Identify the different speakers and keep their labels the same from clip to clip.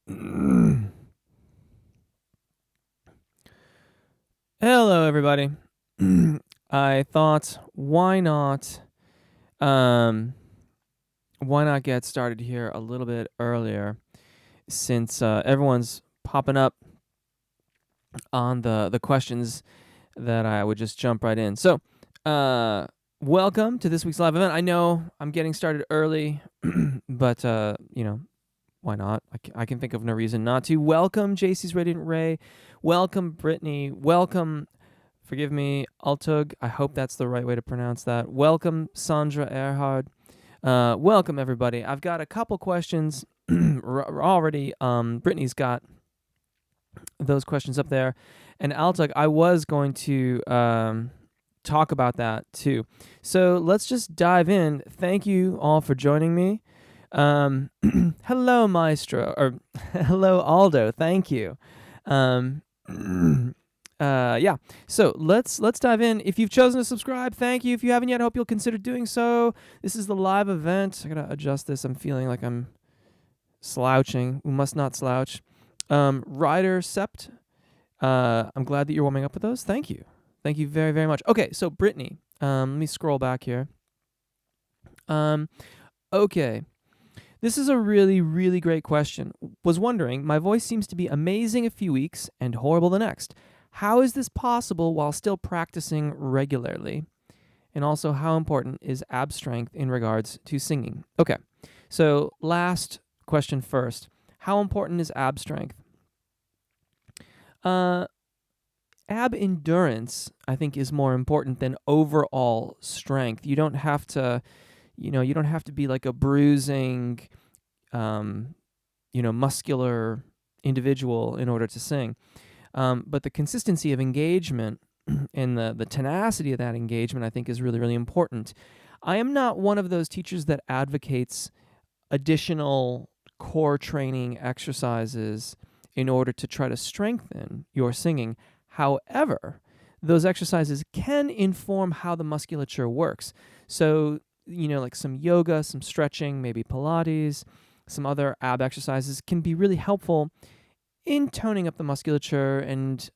Speaker 1: Hello, everybody. I thought, um, why not get started here a little bit earlier, since everyone's popping up on the questions that I would just jump right in. So, welcome to this week's live event. I know I'm getting started early, but why not? I can think of no reason not to. Welcome, JC's Radiant Ray. Welcome, Brittany. Welcome. Forgive me, Altug. I hope that's the right way to pronounce that. Welcome, Sandra Erhard. Welcome, everybody. I've got a couple questions already. Brittany's got those questions up there. And Altug, I was going to talk about that too. So let's just dive in. Thank you all for joining me. Hello, Maestro, or hello, Aldo. Thank you. Um, yeah. So let's dive in. If you've chosen to subscribe, thank you. If you haven't yet, I hope you'll consider doing so. This is the live event. I gotta adjust this. I'm feeling like I'm slouching. We must not slouch. Ryder Sept. I'm glad that you're warming up with those. Thank you. Thank you very, very much. Okay, so Brittany. Let me scroll back here. Okay. This is a really, really great question. Was wondering, my voice seems to be amazing a few weeks and horrible the next. How is this possible while still practicing regularly? And also, how important is ab strength in regards to singing? Okay, so last question first. How important is ab strength? Ab endurance, I think, is more important than overall strength. You don't have to, you don't have to be like a bruising, muscular individual in order to sing. But the consistency of engagement and the tenacity of that engagement, I think, is really, really important. I am not one of those teachers that advocates additional core training exercises in order to try to strengthen your singing. However, those exercises can inform how the musculature works. So, like some yoga, some stretching, maybe Pilates, some other ab exercises can be really helpful in toning up the musculature and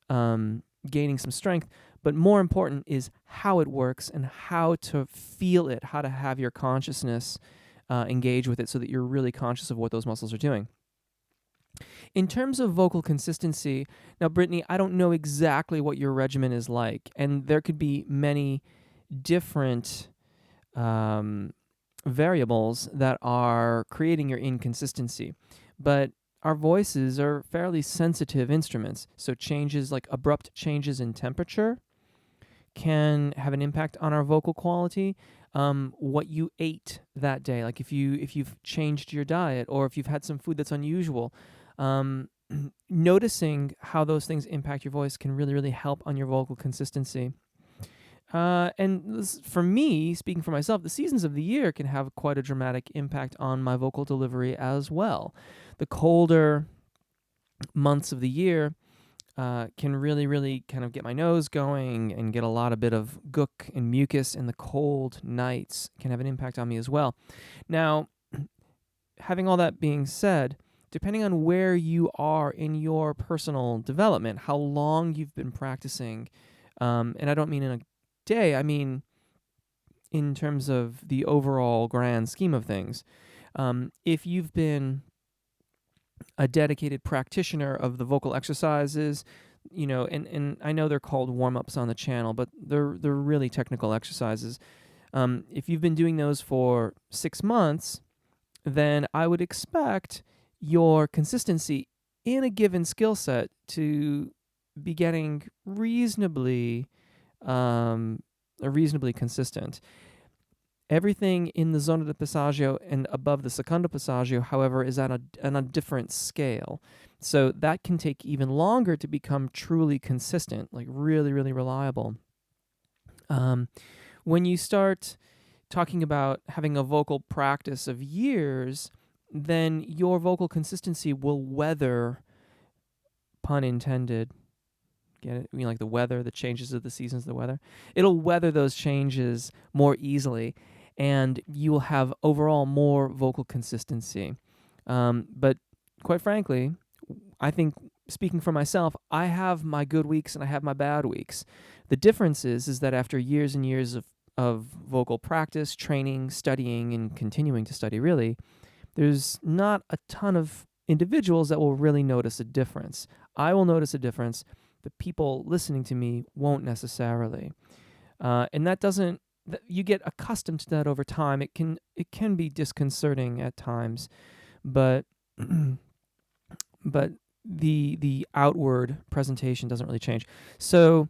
Speaker 1: gaining some strength. But more important is how it works and how to feel it, how to have your consciousness engage with it so that you're really conscious of what those muscles are doing. In terms of vocal consistency, now, Brittany, I don't know exactly what your regimen is like, and there could be many different variables that are creating your inconsistency. But our voices are fairly sensitive instruments, so changes like abrupt changes in temperature can have an impact on our vocal quality. What you ate that day, like if you've changed your diet or if you've had some food that's unusual, noticing how those things impact your voice can really, really help on your vocal consistency. And for me, speaking for myself, the seasons of the year can have quite a dramatic impact on my vocal delivery as well. The colder months of the year can really, really kind of get my nose going and get a lot of bit of gook and mucus, and the cold nights can have an impact on me as well. Now, having all that being said, depending on where you are in your personal development, how long you've been practicing, and I don't mean in a day, I mean in terms of the overall grand scheme of things. If you've been a dedicated practitioner of the vocal exercises, and I know they're called warm-ups on the channel, but they're really technical exercises. If you've been doing those for 6 months, then I would expect your consistency in a given skill set to be getting reasonably consistent. Everything in the zona de passaggio and above the secondo passaggio, however, is on a different scale. So that can take even longer to become truly consistent, like really, really reliable. When you start talking about having a vocal practice of years, then your vocal consistency will weather, pun intended, get it? Like the weather, the changes of the seasons of the weather. It'll weather those changes more easily, and you will have overall more vocal consistency. But quite frankly, I think, speaking for myself, I have my good weeks and I have my bad weeks. The difference is that after years and years of vocal practice, training, studying, and continuing to study, really, there's not a ton of individuals that will really notice a difference. I will notice a difference. The people listening to me won't necessarily. And that doesn't, you get accustomed to that over time. It can be disconcerting at times, but but the outward presentation doesn't really change. So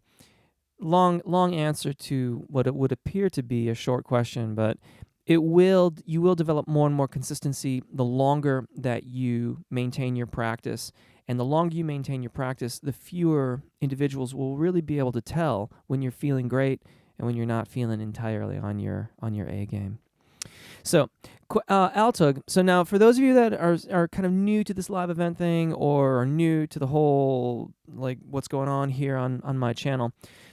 Speaker 1: long answer to what it would appear to be a short question, but you will develop more and more consistency the longer that you maintain your practice. And the longer you maintain your practice, the fewer individuals will really be able to tell when you're feeling great and when you're not feeling entirely on your A game. So, alto. So now, for those of you that are kind of new to this live event thing, or are new to the whole, like, what's going on here on my channel,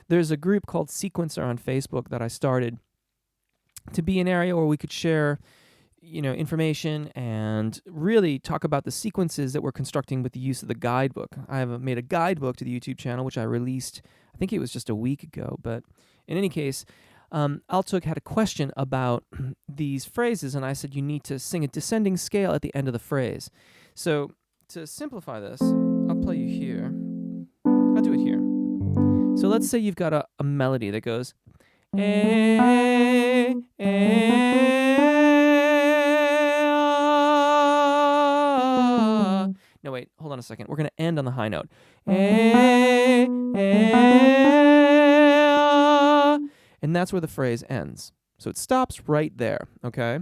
Speaker 1: there's a group called Sequencer on Facebook that I started to be an area where we could share, information and really talk about the sequences that we're constructing with the use of the guidebook. I have made a guidebook to the YouTube channel, which I released, I think it was just a week ago. But in any case, Alto had a question about these phrases, and I said you need to sing a descending scale at the end of the phrase. So to simplify this, I'll play you here. I'll do it here. So let's say you've got a melody that goes, no, wait, hold on a second. We're going to end on the high note. And that's where the phrase ends. So it stops right there, okay?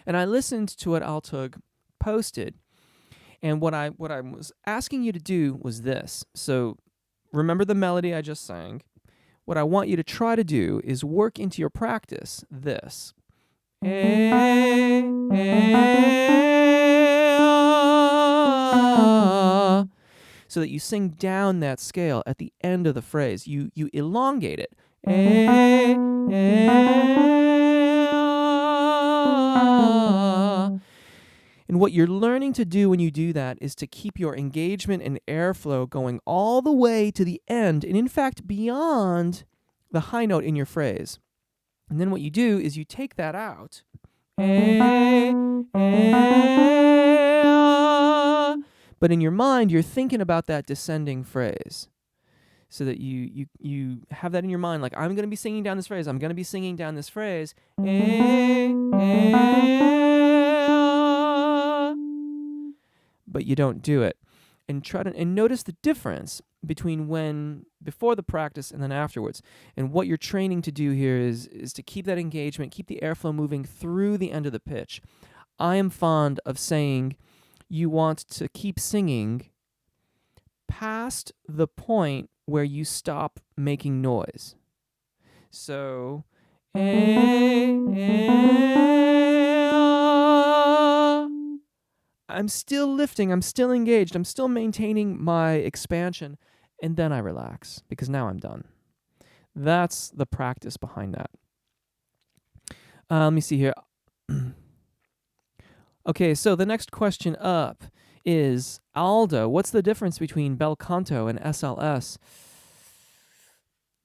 Speaker 1: And I listened to what Altug posted, and what I was asking you to do was this. So remember the melody I just sang. What I want you to try to do is work into your practice this. So that you sing down that scale at the end of the phrase. You elongate it. And what you're learning to do when you do that is to keep your engagement and airflow going all the way to the end, and in fact beyond the high note in your phrase. And then what you do is you take that out. But in your mind, you're thinking about that descending phrase. So that you have that in your mind, like, I'm going to be singing down this phrase. I'm going to be singing down this phrase. But you don't do it. And try to notice the difference between before the practice and then afterwards. And what you're training to do here is to keep that engagement, keep the airflow moving through the end of the pitch. I am fond of saying you want to keep singing past the point where you stop making noise. So, I'm still lifting, I'm still engaged, I'm still maintaining my expansion, and then I relax, because now I'm done. That's the practice behind that. Let me see here. Okay, so the next question up is, Aldo, what's the difference between Bel Canto and SLS?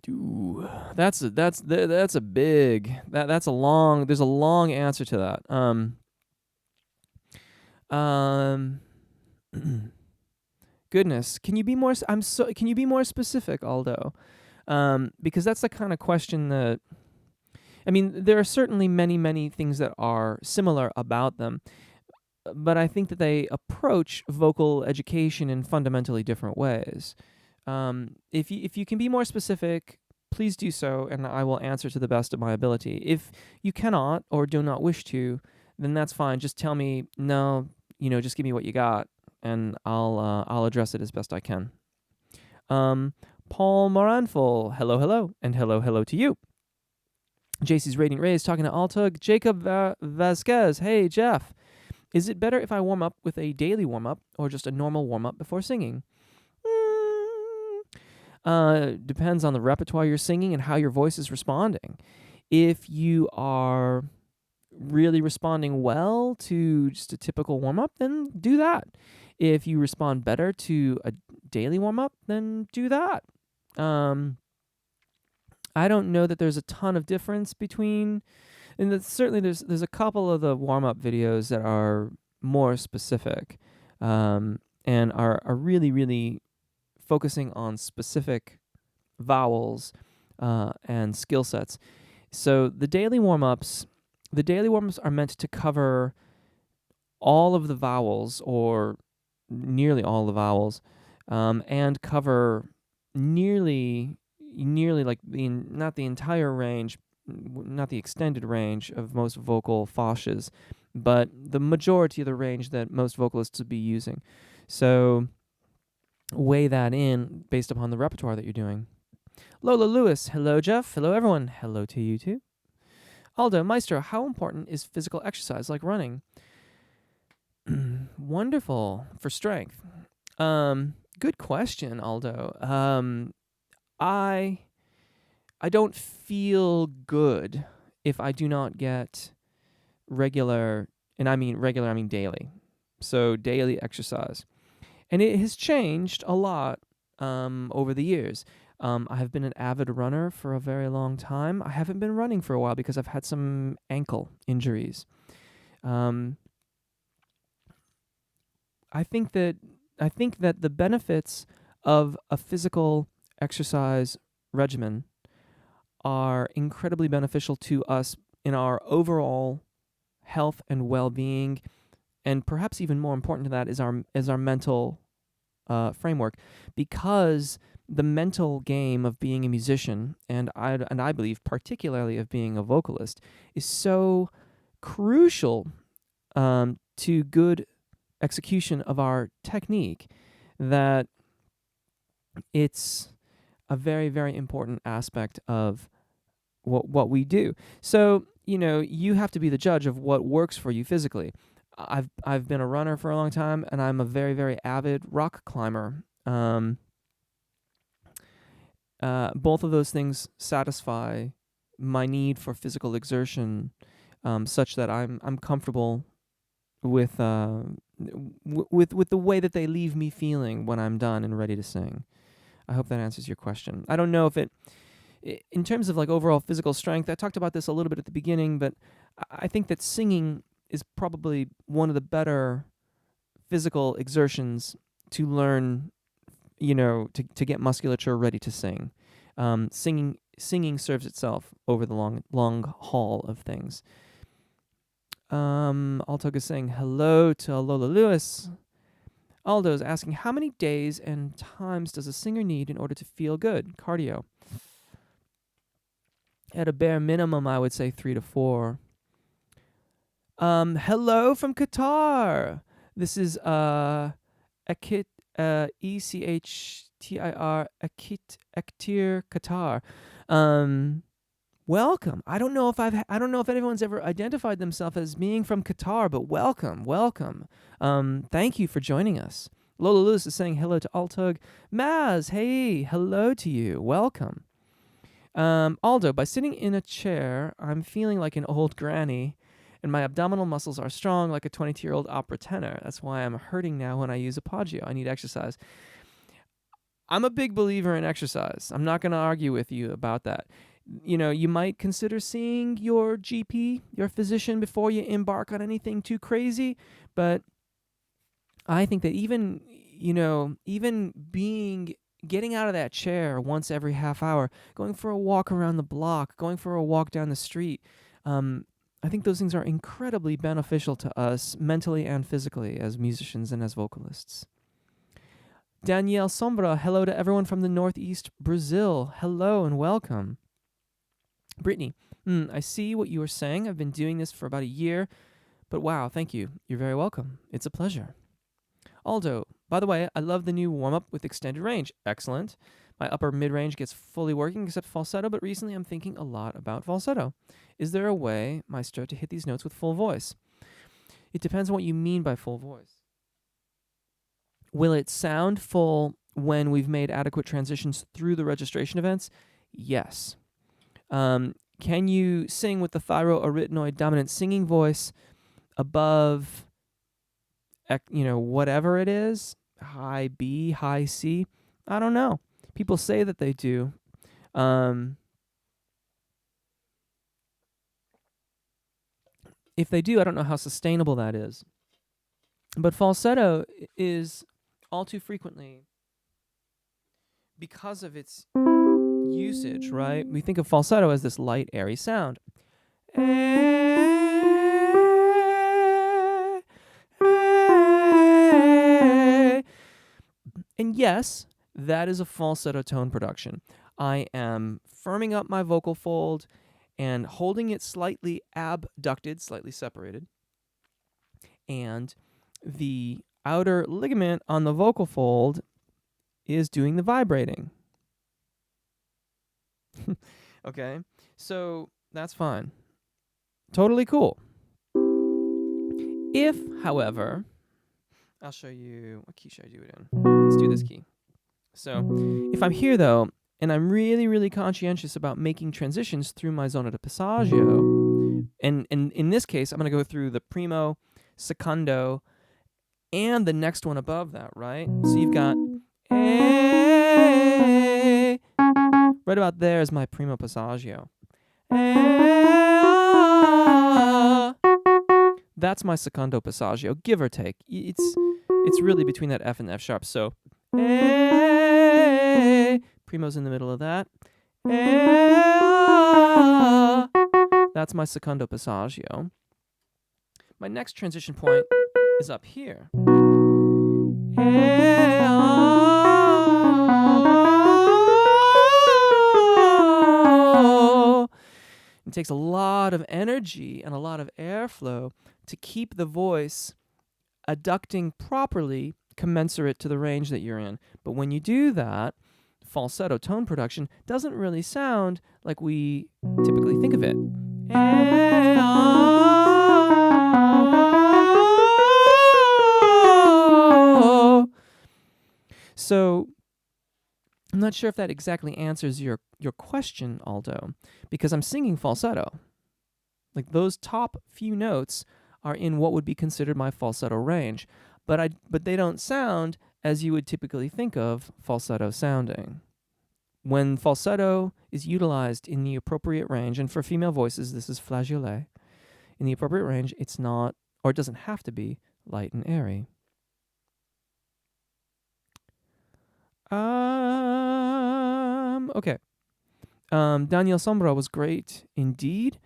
Speaker 1: Ooh, that's a long answer to that. Goodness, can you be more specific, Aldo? Because that's the kind of question that, I mean, there are certainly many things that are similar about them, but I think that they approach vocal education in fundamentally different ways. If you can be more specific, please do so, and I will answer to the best of my ability. If you cannot or do not wish to, then that's fine. Just tell me, no, just give me what you got, and I'll address it as best I can. Paul Moranful, hello, and hello to you. JC's Radiant Rays talking to Altug. Jacob Vasquez, hey Jeff. Is it better if I warm up with a daily warm-up or just a normal warm-up before singing? Depends on the repertoire you're singing and how your voice is responding. If you are really responding well to just a typical warm-up, then do that. If you respond better to a daily warm-up, then do that. I don't know that there's a ton of difference between, and certainly there's a couple of the warm-up videos that are more specific, and are really, really focusing on specific vowels and skill sets. So the daily warm-ups are meant to cover all of the vowels, or nearly all the vowels, and cover nearly like not the entire range, not the extended range of most vocal fascias, but the majority of the range that most vocalists would be using. So weigh that in based upon the repertoire that you're doing. Lola Lewis, hello Jeff, hello everyone, hello to you too. Aldo, Maestro, how important is physical exercise like running? Wonderful for strength. Good question, Aldo. I don't feel good if I do not get regular, and I mean daily. So daily exercise. And it has changed a lot over the years. I have been an avid runner for a very long time. I haven't been running for a while because I've had some ankle injuries. I think that the benefits of a physical exercise regimen are incredibly beneficial to us in our overall health and well-being, and perhaps even more important to that is our mental framework, because the mental game of being a musician, and I believe particularly of being a vocalist, is so crucial to good execution of our technique that it's a very, very important aspect of what we do. So, you have to be the judge of what works for you physically. I've been a runner for a long time, and I'm a very, very avid rock climber. Both of those things satisfy my need for physical exertion, such that I'm comfortable with with the way that they leave me feeling when I'm done and ready to sing. I hope that answers your question. I don't know if in terms of like overall physical strength, I talked about this a little bit at the beginning, but I think that singing is probably one of the better physical exertions to learn, to get musculature ready to sing. Singing serves itself over the long haul of things. Alto is saying hello to Lola Lewis. Aldo is asking, how many days and times does a singer need in order to feel good? Cardio. At a bare minimum, I would say 3 to 4. Hello from Qatar. This is Ekit, ECHTIR, Ektir Qatar. Welcome. I don't know if anyone's ever identified themselves as being from Qatar, but welcome. Thank you for joining us. Lola Lewis is saying hello to Altug. Maz, hey, hello to you. Welcome. Aldo, by sitting in a chair, I'm feeling like an old granny, and my abdominal muscles are strong like a 22-year-old opera tenor. That's why I'm hurting now when I use Appoggio. I need exercise. I'm a big believer in exercise. I'm not going to argue with you about that. You might consider seeing your GP, your physician, before you embark on anything too crazy, but I think that even getting out of that chair once every half hour, going for a walk around the block, going for a walk down the street, I think those things are incredibly beneficial to us mentally and physically as musicians and as vocalists. Danielle Sombra, hello to everyone from the Northeast Brazil. Hello and welcome. Brittany, I see what you were saying. I've been doing this for about a year, but wow, thank you. You're very welcome. It's a pleasure. Aldo, by the way, I love the new warm-up with extended range. Excellent. My upper mid-range gets fully working except falsetto, but recently I'm thinking a lot about falsetto. Is there a way, Maestro, to hit these notes with full voice? It depends on what you mean by full voice. Will it sound full when we've made adequate transitions through the registration events? Yes. Can you sing with the thyroarytenoid dominant singing voice above, whatever it is, high B, high C? I don't know. People say that they do. If they do, I don't know how sustainable that is. But falsetto is all too frequently, because of its usage, right? We think of falsetto as this light, airy sound. And yes, that is a falsetto tone production. I am firming up my vocal fold and holding it slightly abducted, slightly separated. And the outer ligament on the vocal fold is doing the vibrating. Okay? So that's fine. Totally cool. If, however, I'll show you, what key should I do it in? Let's do this key. So if I'm here, though, and I'm really, really conscientious about making transitions through my zona di passaggio, and in this case, I'm going to go through the primo, secondo, and the next one above that, right? So you've got A. Right about there is my primo passaggio. That's my secondo passaggio, give or take. It's really between that F and F sharp. So primo's in the middle of that. That's my secondo passaggio. My next transition point is up here. It takes a lot of energy and a lot of airflow to keep the voice adducting properly, commensurate to the range that you're in. But when you do that, falsetto tone production doesn't really sound like we typically think of it. So I'm not sure if that exactly answers your question, Aldo, because I'm singing falsetto. Like, those top few notes are in what would be considered my falsetto range, but they don't sound as you would typically think of falsetto sounding. When falsetto is utilized in the appropriate range, and for female voices this is flageolet, in the appropriate range, it's not, or it doesn't have to be, light and airy. Okay. Daniel Sombra was great indeed.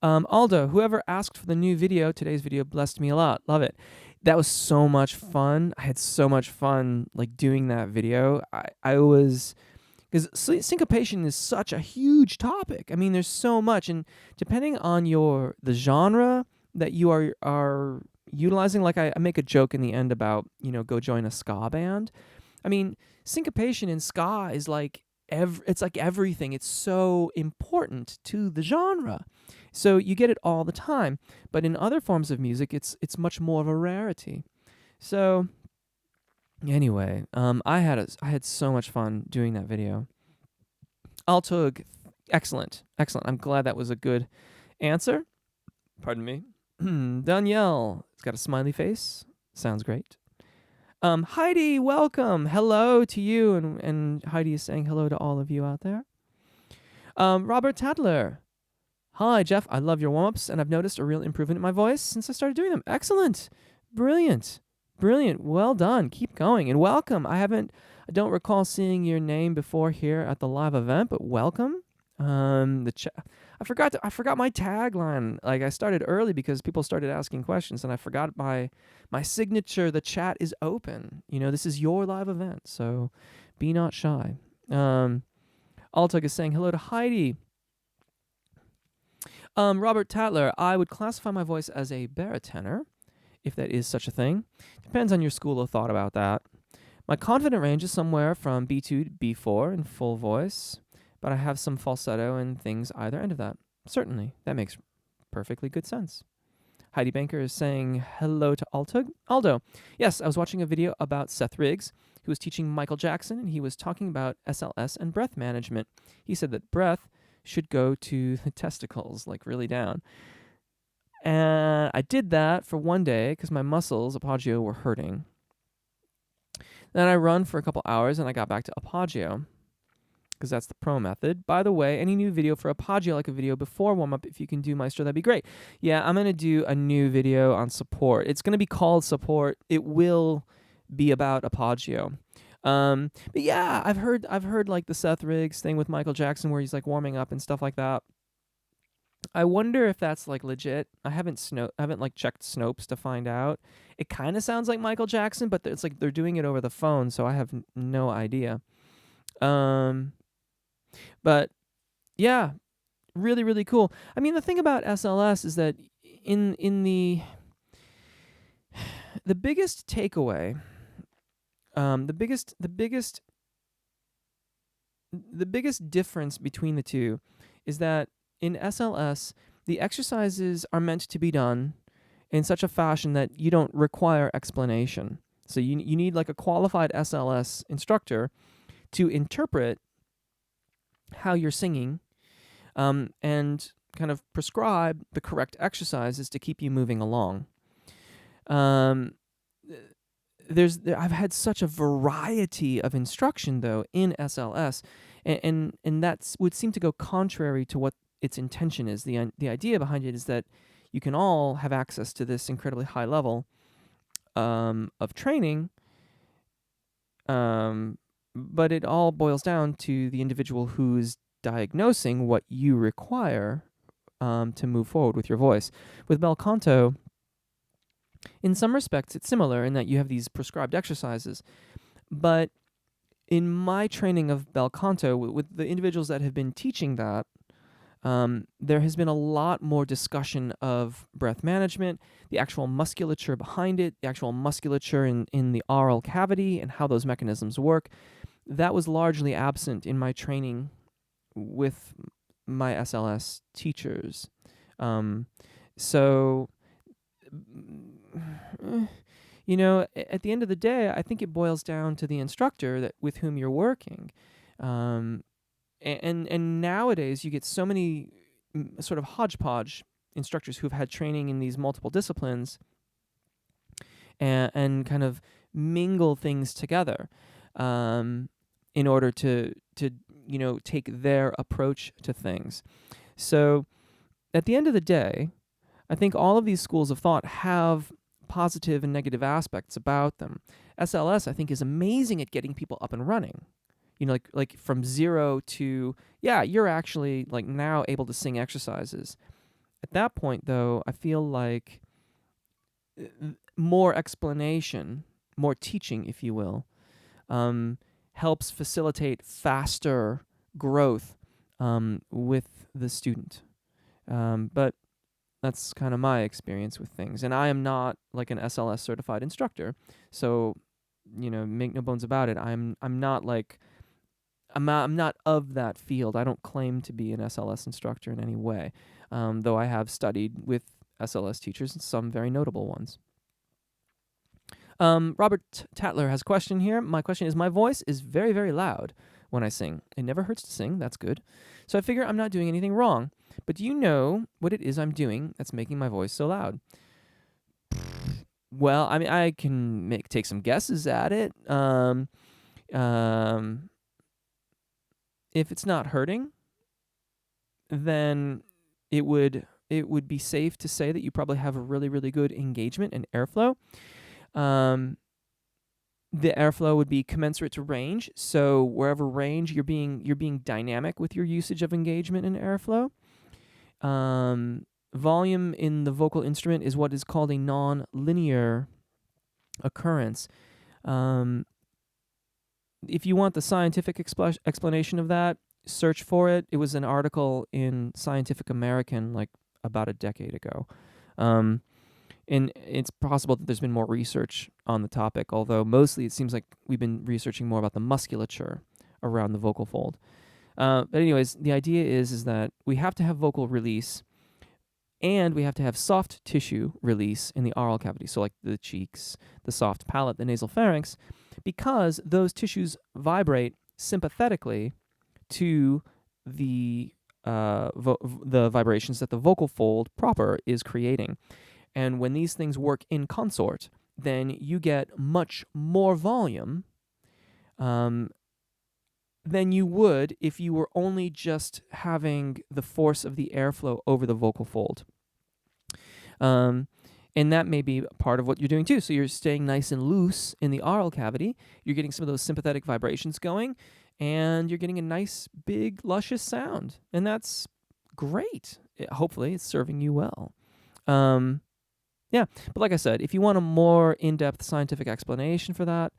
Speaker 1: Aldo, whoever asked for the new video, today's video blessed me a lot. Love it. That was so much fun. I had so much fun doing that video. I was, because syncopation is such a huge topic. I mean, there's so much, and depending on the genre that you are utilizing, like I make a joke in the end about, go join a ska band. I mean, syncopation in ska is like it's like everything. It's so important to the genre. So you get it all the time. But in other forms of music, it's much more of a rarity. So anyway, I had so much fun doing that video. Altug, excellent. I'm glad that was a good answer. Pardon me. Danielle, it's got a smiley face. Sounds great. Heidi, welcome. Hello to you, and Heidi is saying hello to all of you out there. Robert Tadler. Hi, Jeff. I love your warm-ups, and I've noticed a real improvement in my voice since I started doing them. Excellent. Brilliant. Well done. Keep going, and welcome. I don't recall seeing your name before here at the live event, but welcome. I forgot my tagline. Like, I started early because people started asking questions, and I forgot my signature. The chat is open. This is your live event, so be not shy. Altug is saying hello to Heidi. Robert Tatler, I would classify my voice as a baritone, if that is such a thing. Depends on your school of thought about that. My confident range is somewhere from B2 to B4 in full voice, but I have some falsetto and things either end of that. Certainly, that makes perfectly good sense. Heidi Banker is saying hello to Aldo. Yes, I was watching a video about Seth Riggs, who was teaching Michael Jackson, and he was talking about SLS and breath management. He said that breath should go to the testicles, like really down. And I did that for one day because my muscles, apagio, were hurting. Then I run for a couple hours and I got back to apagio because that's the pro method. By the way, any new video for apagio, like a video before warm-up, if you can do Maestro, that'd be great. Yeah, I'm going to do a new video on support. It's going to be called support. It will be about apagio. But yeah, I've heard like the Seth Riggs thing with Michael Jackson where he's like warming up and stuff like that. I wonder if that's like legit. I haven't like checked Snopes to find out. It kind of sounds like Michael Jackson, but it's like they're doing it over the phone, so I have no idea. But yeah, really really cool. I mean, the thing about SLS is that in the biggest takeaway, the biggest difference between the two is that in SLS, the exercises are meant to be done in such a fashion that you don't require explanation. So you need like a qualified SLS instructor to interpret how you're singing and kind of prescribe the correct exercises to keep you moving along. I've had such a variety of instruction though in SLS, and that would seem to go contrary to what its intention is. The idea behind it is that you can all have access to this incredibly high level of training, but it all boils down to the individual who's diagnosing what you require to move forward with your voice. With Bel Canto, in some respects, it's similar in that you have these prescribed exercises, but in my training of Bel Canto, with the individuals that have been teaching that, there has been a lot more discussion of breath management, the actual musculature behind it, the actual musculature in the oral cavity and how those mechanisms work. That was largely absent in my training with my SLS teachers. So, you know, at the end of the day, I think it boils down to the instructor with whom you're working. And nowadays you get so many sort of hodgepodge instructors who've had training in these multiple disciplines and kind of mingle things together in order to take their approach to things. So at the end of the day, I think all of these schools of thought have positive and negative aspects about them. SLS, I think, is amazing at getting people up and running. You know, like from zero to, yeah, you're actually like now able to sing exercises. At that point, though, I feel like more explanation, more teaching, if you will, helps facilitate faster growth with the student. But that's kind of my experience with things. And I am not like an SLS certified instructor. So, make no bones about it. I'm not of that field. I don't claim to be an SLS instructor in any way, though I have studied with SLS teachers, and some very notable ones. Robert Tatler has a question here. My question is, my voice is very, very loud when I sing. It never hurts to sing. That's good. So I figure I'm not doing anything wrong. But do you know what it is I'm doing that's making my voice so loud? Well, I mean, I can take some guesses at it. If it's not hurting, then it would be safe to say that you probably have a really, really good engagement and airflow. The airflow would be commensurate to range. So wherever range, you're being dynamic with your usage of engagement and airflow. Volume in the vocal instrument is what is called a non-linear occurrence. If you want the scientific explanation of that, search for it. It was an article in Scientific American like about a decade ago. And it's possible that there's been more research on the topic, although mostly it seems like we've been researching more about the musculature around the vocal fold. But anyways, the idea is that we have to have vocal release And we have to have soft tissue release in the oral cavity, so like the cheeks, the soft palate, the nasal pharynx, because those tissues vibrate sympathetically to the the vibrations that the vocal fold proper is creating. And when these things work in consort, then you get much more volume than you would if you were only just having the force of the airflow over the vocal fold. And that may be part of what you're doing too. So you're staying nice and loose in the oral cavity. You're getting some of those sympathetic vibrations going, and you're getting a nice, big, luscious sound. And that's great. Hopefully, it's serving you well. Yeah, but like I said, if you want a more in-depth scientific explanation for that,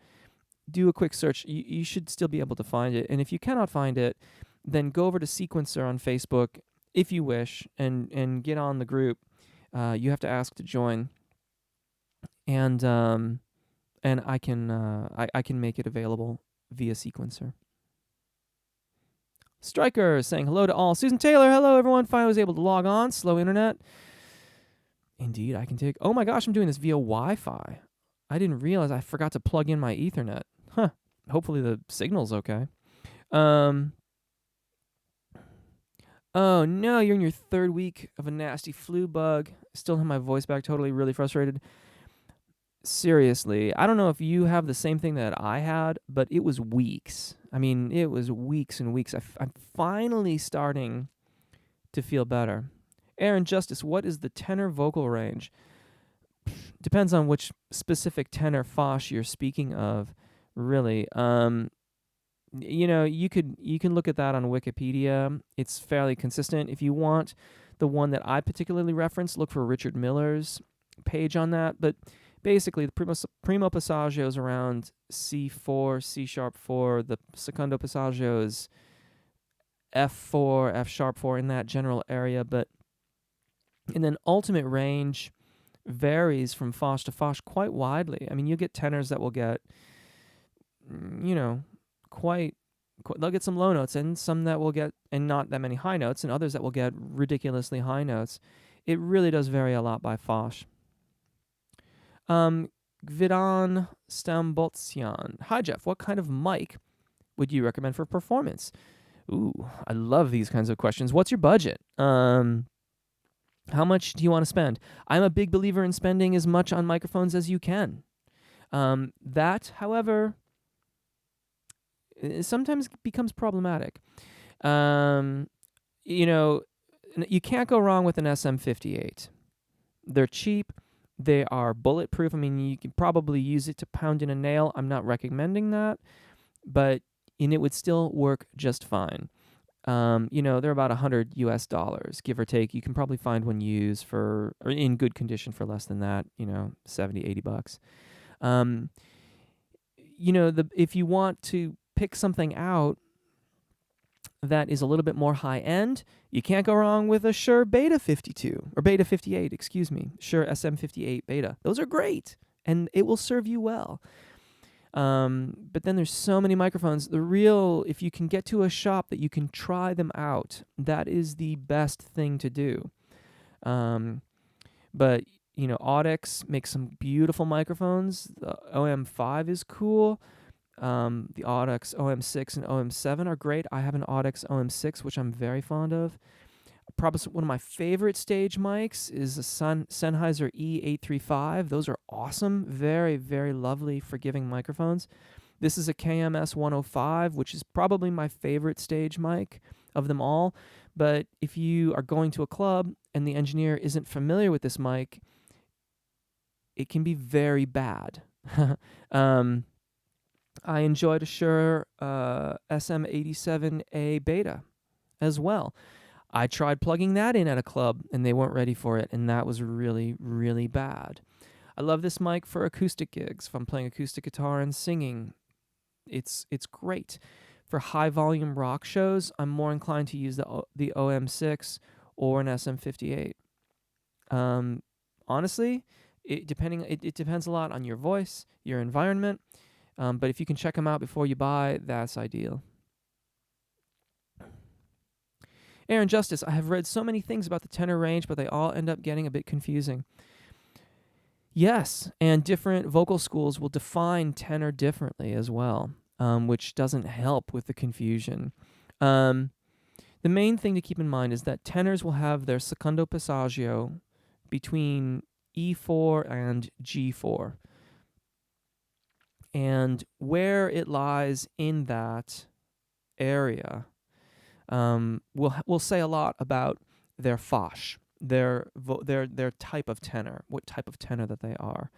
Speaker 1: do a quick search. You should still be able to find it. And if you cannot find it, then go over to Sequencer on Facebook if you wish, and get on the group. You have to ask to join, and I can make it available via Sequencer. Striker saying hello to all. Susan Taylor, hello everyone. Finally was able to log on. Slow internet. Indeed, I can take. Oh my gosh, I'm doing this via Wi-Fi. I didn't realize I forgot to plug in my Ethernet. Huh. Hopefully the signal's okay. Oh no, you're in your third week of a nasty flu bug. Still have my voice back. Totally, really frustrated. Seriously, I don't know if you have the same thing that I had, but it was weeks. I mean, it was weeks and weeks. I'm finally starting to feel better. Aaron Justice, what is the tenor vocal range? Depends on which specific tenor fosh you're speaking of, really. You know, you can look at that on Wikipedia. It's fairly consistent. If you want the one that I particularly reference, look for Richard Miller's page on that. But basically, the primo passaggio is around C4, C sharp 4. The secondo passaggio is F4, F sharp 4, in that general area. And then ultimate range varies from fosh to fosh quite widely. I mean, you get tenors that will get, you know, quite they'll get some low notes, and some that will get, and not that many high notes, and others that will get ridiculously high notes. It really does vary a lot by fosh. Gvidan Stamboltsian. Hi, Jeff. What kind of mic would you recommend for performance? Ooh, I love these kinds of questions. What's your budget? How much do you want to spend? I'm a big believer in spending as much on microphones as you can. That, however, sometimes becomes problematic. You know, you can't go wrong with an SM58. They're cheap. They are bulletproof. I mean, you can probably use it to pound in a nail. I'm not recommending that, and it would still work just fine. You know, they're about $100 give or take. You can probably find one used or in good condition for less than that, you know, $70-$80. You know, if you want to pick something out that is a little bit more high end, you can't go wrong with a Shure Beta 52 or Beta 58, excuse me, Shure SM58 Beta. Those are great, and it will serve you well. But then there's so many microphones. If you can get to a shop that you can try them out, that is the best thing to do. But, you know, Audix makes some beautiful microphones. The OM5 is cool. The Audix OM6 and OM7 are great. I have an Audix OM6, which I'm very fond of. Probably one of my favorite stage mics is a Sennheiser E835. Those are awesome. Very, very lovely, forgiving microphones. This is a KMS 105, which is probably my favorite stage mic of them all. But if you are going to a club and the engineer isn't familiar with this mic, it can be very bad. I enjoyed a Shure SM87A Beta as well. I tried plugging that in at a club, and they weren't ready for it, and that was really, really bad. I love this mic for acoustic gigs. If I'm playing acoustic guitar and singing, it's great. For high-volume rock shows, I'm more inclined to use the OM6 or an SM58. Honestly, it depends a lot on your voice, your environment, but if you can check them out before you buy, that's ideal. Aaron Justice, I have read so many things about the tenor range, but they all end up getting a bit confusing. Yes, and different vocal schools will define tenor differently as well, which doesn't help with the confusion. The main thing to keep in mind is that tenors will have their secondo passaggio between E4 and G4. And where it lies in that area will say a lot about their fash, their type of tenor, what type of tenor that they are.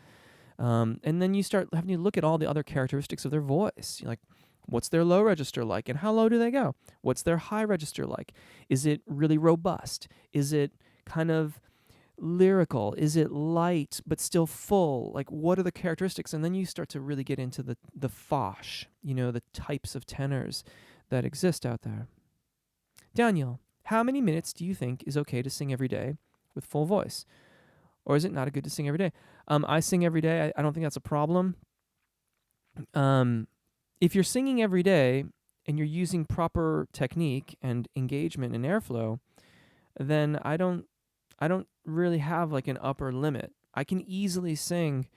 Speaker 1: And then you start having to look at all the other characteristics of their voice. You're like, what's their low register like, and how low do they go? What's their high register like? Is it really robust? Is it kind of lyrical? Is it light but still full? Like, what are the characteristics? And then you start to really get into the fash, the types of tenors that exist out there. Daniel, how many minutes do you think is okay to sing every day with full voice? Or is it not good to sing every day? I sing every day. I don't think that's a problem. If you're singing every day and you're using proper technique and engagement and airflow, then I don't really have like an upper limit. I can easily sing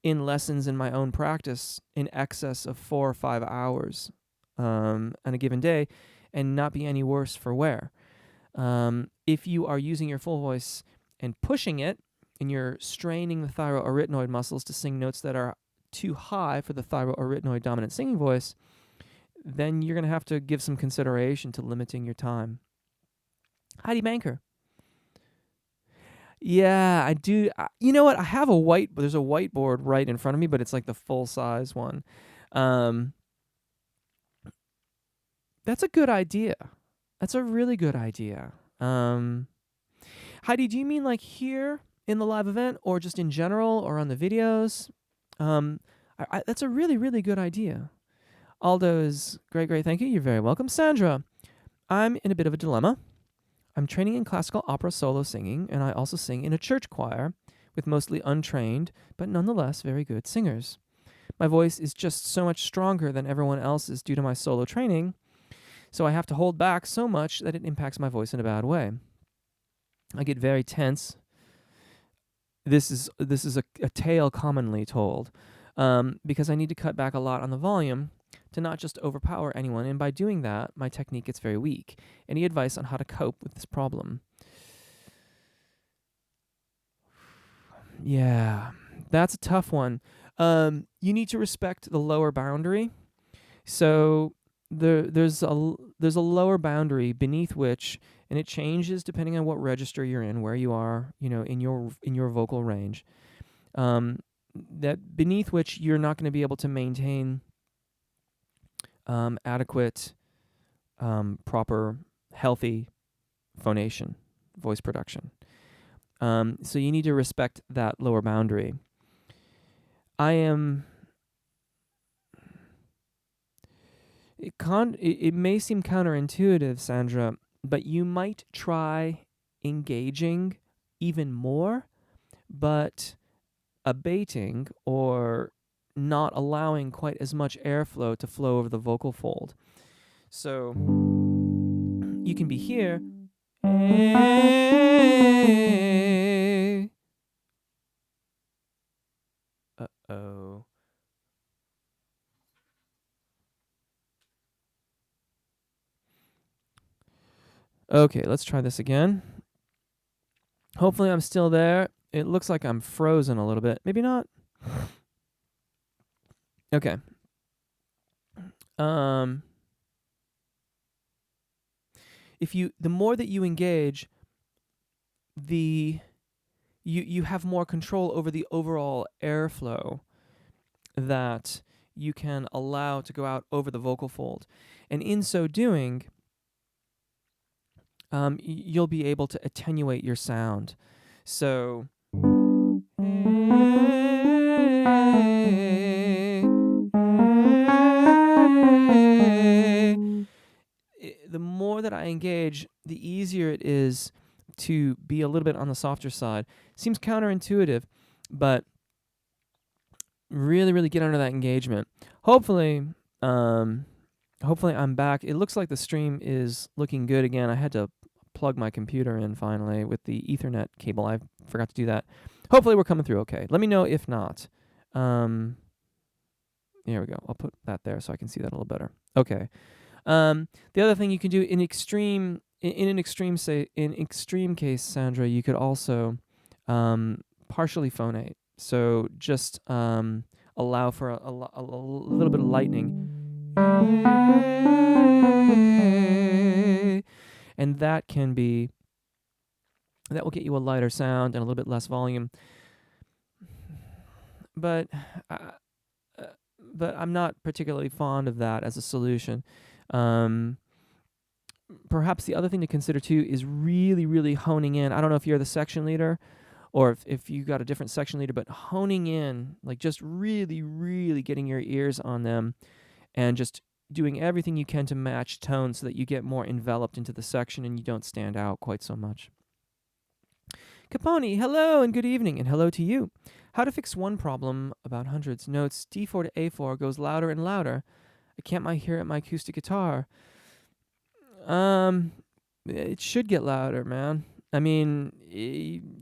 Speaker 1: in lessons in my own practice in excess of 4 or 5 hours on a given day and not be any worse for wear. If you are using your full voice and pushing it, and you're straining the thyroarytenoid muscles to sing notes that are too high for the thyroarytenoid dominant singing voice, then you're going to have to give some consideration to limiting your time. Heidi Banker. Yeah, I do. You know what? I have there's a whiteboard right in front of me, but it's like the full size one. That's a good idea. That's a really good idea. Heidi, do you mean like here in the live event, or just in general, or on the videos? That's a really, really good idea. Aldo is great, thank you. You're very welcome. Sandra, I'm in a bit of a dilemma. I'm training in classical opera solo singing, and I also sing in a church choir with mostly untrained, but nonetheless very good singers. My voice is just so much stronger than everyone else's due to my solo training, so I have to hold back so much that it impacts my voice in a bad way. I get very tense. This is a tale commonly told, because I need to cut back a lot on the volume to not just overpower anyone, and by doing that, my technique gets very weak. Any advice on how to cope with this problem? Yeah, that's a tough one. You need to respect the lower boundary. So there's a lower boundary beneath which, and it changes depending on what register you're in, where you are, in your vocal range. That beneath which you're not going to be able to maintain adequate, proper, healthy phonation, voice production. So you need to respect that lower boundary. It may seem counterintuitive, Sandra, but you might try engaging even more, but abating or not allowing quite as much airflow to flow over the vocal fold. So you can be here. Uh-oh. Okay, let's try this again. Hopefully I'm still there. It looks like I'm frozen a little bit. Maybe not. Okay. The more that you engage, you have more control over the overall airflow that you can allow to go out over the vocal fold. And in so doing, you'll be able to attenuate your sound. So the more that I engage, the easier it is to be a little bit on the softer side. Seems counterintuitive, but really, really get under that engagement. Hopefully I'm back. It looks like the stream is looking good again. I had to plug my computer in finally with the Ethernet cable. I forgot to do that. Hopefully we're coming through okay. Let me know if not. Here we go. I'll put that there so I can see that a little better. Okay. The other thing you can do in extreme case, Sandra, you could also partially phonate. So just allow for a little bit of lightning. And that will get you a lighter sound and a little bit less volume. But I'm not particularly fond of that as a solution. Perhaps the other thing to consider too is really, really honing in. I don't know if you're the section leader or if you got a different section leader, but honing in, like just really, really getting your ears on them and just doing everything you can to match tone so that you get more enveloped into the section and you don't stand out quite so much. Capone, hello and good evening, and hello to you. How to fix one problem about hundreds. Notes D4 to A4 goes louder and louder. I can't hear it in my acoustic guitar. It should get louder, man. I mean,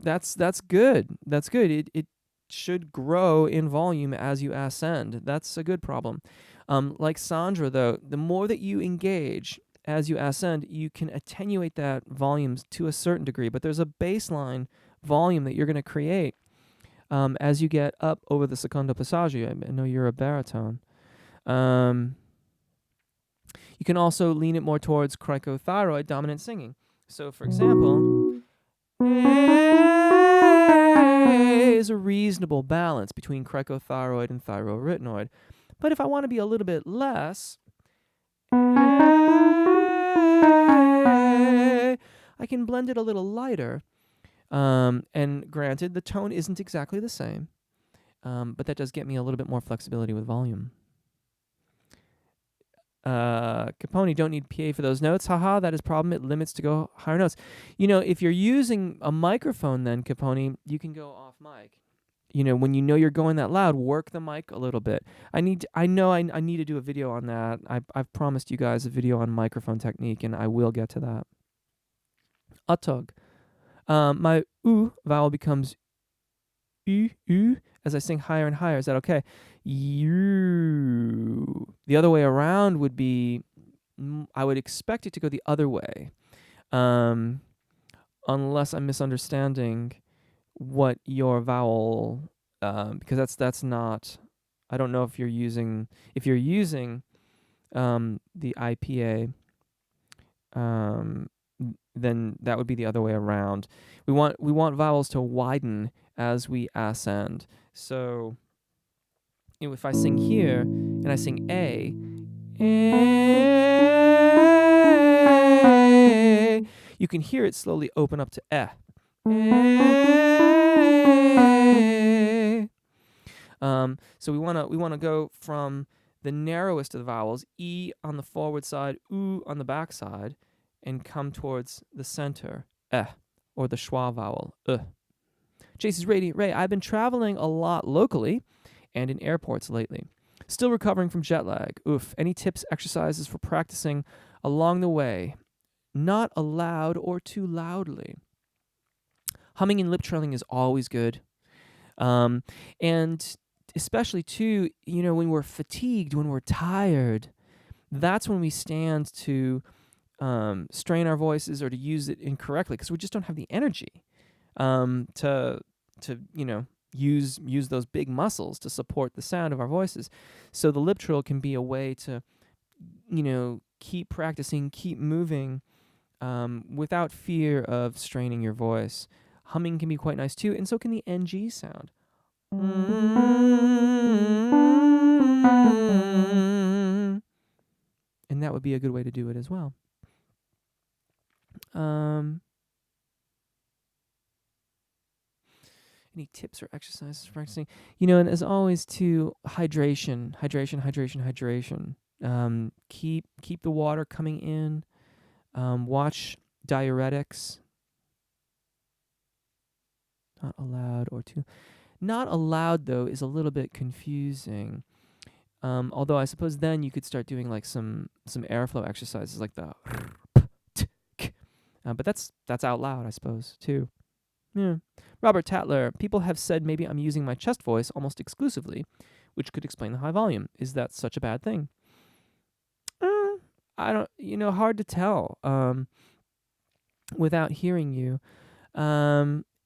Speaker 1: that's good. That's good. It should grow in volume as you ascend. That's a good problem. Like Sandra, though, the more that you engage as you ascend, you can attenuate that volume to a certain degree, but there's a baseline volume that you're going to create as you get up over the secondo passaggio. I know you're a baritone. You can also lean it more towards cricothyroid dominant singing. So, for example, is a reasonable balance between cricothyroid and thyroarytenoid. But if I want to be a little bit less, I can blend it a little lighter. And granted, the tone isn't exactly the same, but that does get me a little bit more flexibility with volume. Capone, don't need PA for those notes. Haha, that is problem. It limits to go higher notes. You know, if you're using a microphone then, Capone, you can go off mic. You know, when you know you're going that loud, work the mic a little bit. I need to do a video on that. I've promised you guys a video on microphone technique, and I will get to that. Atog. My oo vowel becomes oo as I sing higher and higher. Is that okay? You. The other way around would be, I would expect it to go the other way, unless I'm misunderstanding what your vowel, because that's not. I don't know if you're using the IPA. Then that would be the other way around. We want vowels to widen as we ascend. So if I sing here and I sing A, you can hear it slowly open up to eh. So we wanna go from the narrowest of the vowels, E on the forward side, oo on the back side, and come towards the center, or the schwa vowel, Jason's Radiant Ray, I've been traveling a lot locally and in airports lately. Still recovering from jet lag. Oof. Any tips, exercises for practicing along the way? Not aloud or too loudly. Humming and lip trilling is always good. And especially too, you know, when we're fatigued, when we're tired, that's when we stand to strain our voices or to use it incorrectly because we just don't have the energy to you know, use those big muscles to support the sound of our voices. So the lip trill can be a way to, you know, keep practicing, keep moving without fear of straining your voice. Humming can be quite nice too, and so can the NG sound. And that would be a good way to do it as well. Any tips or exercises for practicing? You know, and as always, too, hydration. Keep the water coming in. Watch diuretics. Not allowed or too. Not allowed, though, is a little bit confusing. Although I suppose then you could start doing like some airflow exercises like the But that's out loud, I suppose, too. Yeah. Robert Tatler, people have said maybe I'm using my chest voice almost exclusively, which could explain the high volume. Is that such a bad thing? I don't, hard to tell without hearing you.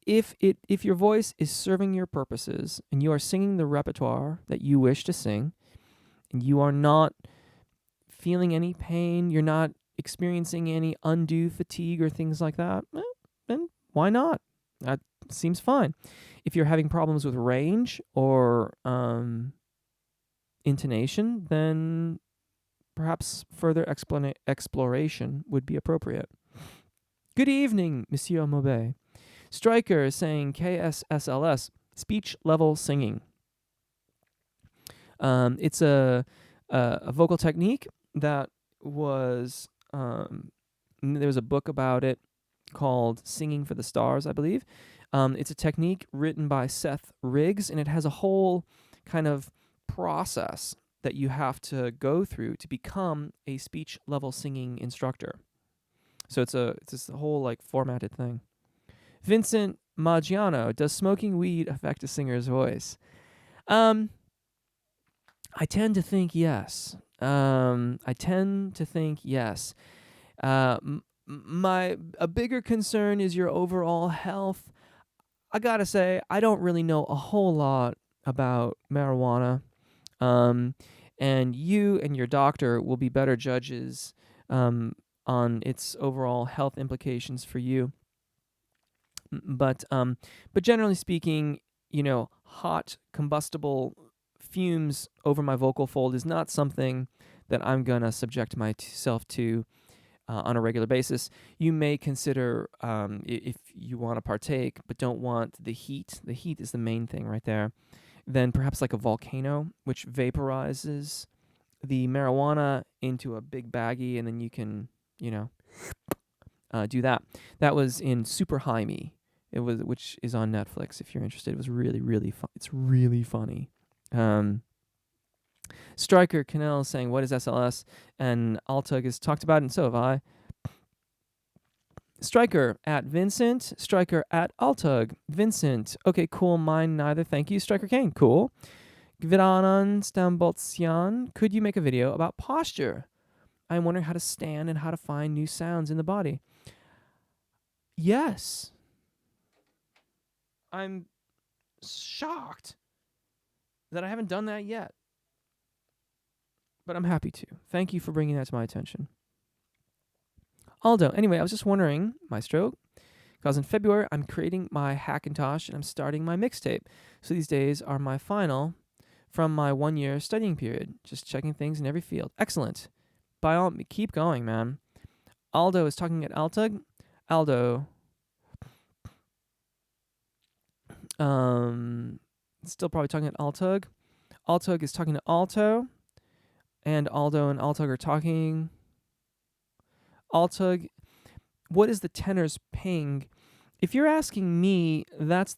Speaker 1: If your voice is serving your purposes and you are singing the repertoire that you wish to sing, and you are not feeling any pain, you're not experiencing any undue fatigue or things like that, then why not? That seems fine. If you're having problems with range or intonation, then perhaps further exploration would be appropriate. Good evening, Monsieur Maubet. Stryker is saying KSSLS, speech level singing. It's a vocal technique that was, there was a book about it called Singing for the Stars, I believe. It's a technique written by Seth Riggs, and it has a whole kind of process that you have to go through to become a speech level singing instructor. So it's this whole like formatted thing. Vincent Maggiano, does smoking weed affect a singer's voice? I tend to think yes. A bigger concern is your overall health. I gotta say, I don't really know a whole lot about marijuana. And you and your doctor will be better judges on its overall health implications for you. But generally speaking, hot combustible fumes over my vocal fold is not something that I'm gonna subject myself to on a regular basis. You may consider if you want to partake, but don't want the heat. The heat is the main thing right there. Then perhaps like a volcano, which vaporizes the marijuana into a big baggie, and then you can, do that. That was in Super High Me. Which is on Netflix if you're interested. It was really, really fun. It's really funny. Stryker Cannell is saying, what is SLS? And Altug has talked about it, and so have I. Stryker at Vincent. Stryker at Altug. Vincent. Okay, cool. Mine neither. Thank you. Stryker Kane. Cool. Gvidanan Stamboltsian. Could you make a video about posture? I'm wondering how to stand and how to find new sounds in the body. Yes. I'm shocked that I haven't done that yet. But I'm happy to. Thank you for bringing that to my attention. Aldo, anyway, I was just wondering, Maestro, because in February I'm creating my Hackintosh and I'm starting my mixtape. So these days are my final from my 1-year studying period. Just checking things in every field. Excellent. By all means, keep going, man. Aldo is talking at Altug. Aldo. Still probably talking at Altug. Altug is talking to Alto. And Aldo and Altug are talking. Altug, what is the tenor's ping? If you're asking me, that's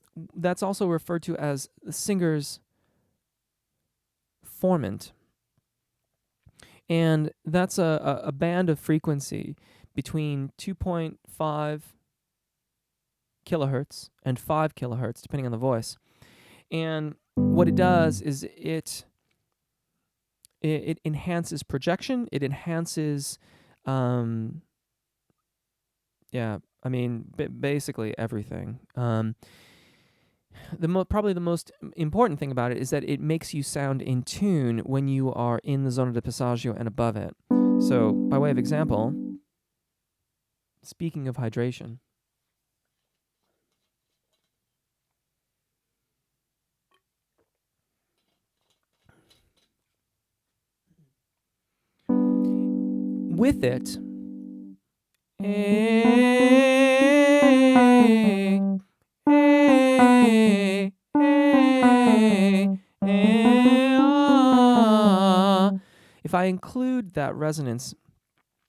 Speaker 1: also referred to as the singer's formant. And that's a band of frequency between 2.5 kilohertz and 5 kilohertz, depending on the voice. And what it does is it enhances projection. It enhances, basically everything. Probably the most important thing about it is that it makes you sound in tune when you are in the zona de passaggio and above it. So, by way of example, speaking of hydration. With it, if I include that resonance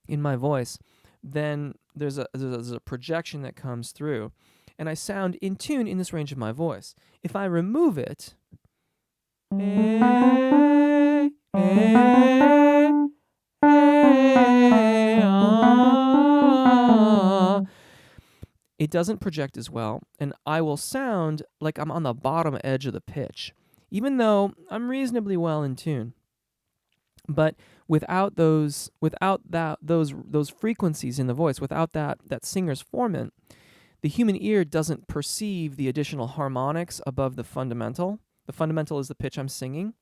Speaker 1: in my voice, then there's a projection that comes through, and I sound in tune in this range of my voice. If I remove it, it doesn't project as well, and I will sound like I'm on the bottom edge of the pitch, even though I'm reasonably well in tune. But without those frequencies in the voice, without that singer's formant, the human ear doesn't perceive the additional harmonics above the fundamental. The fundamental is the pitch I'm singing.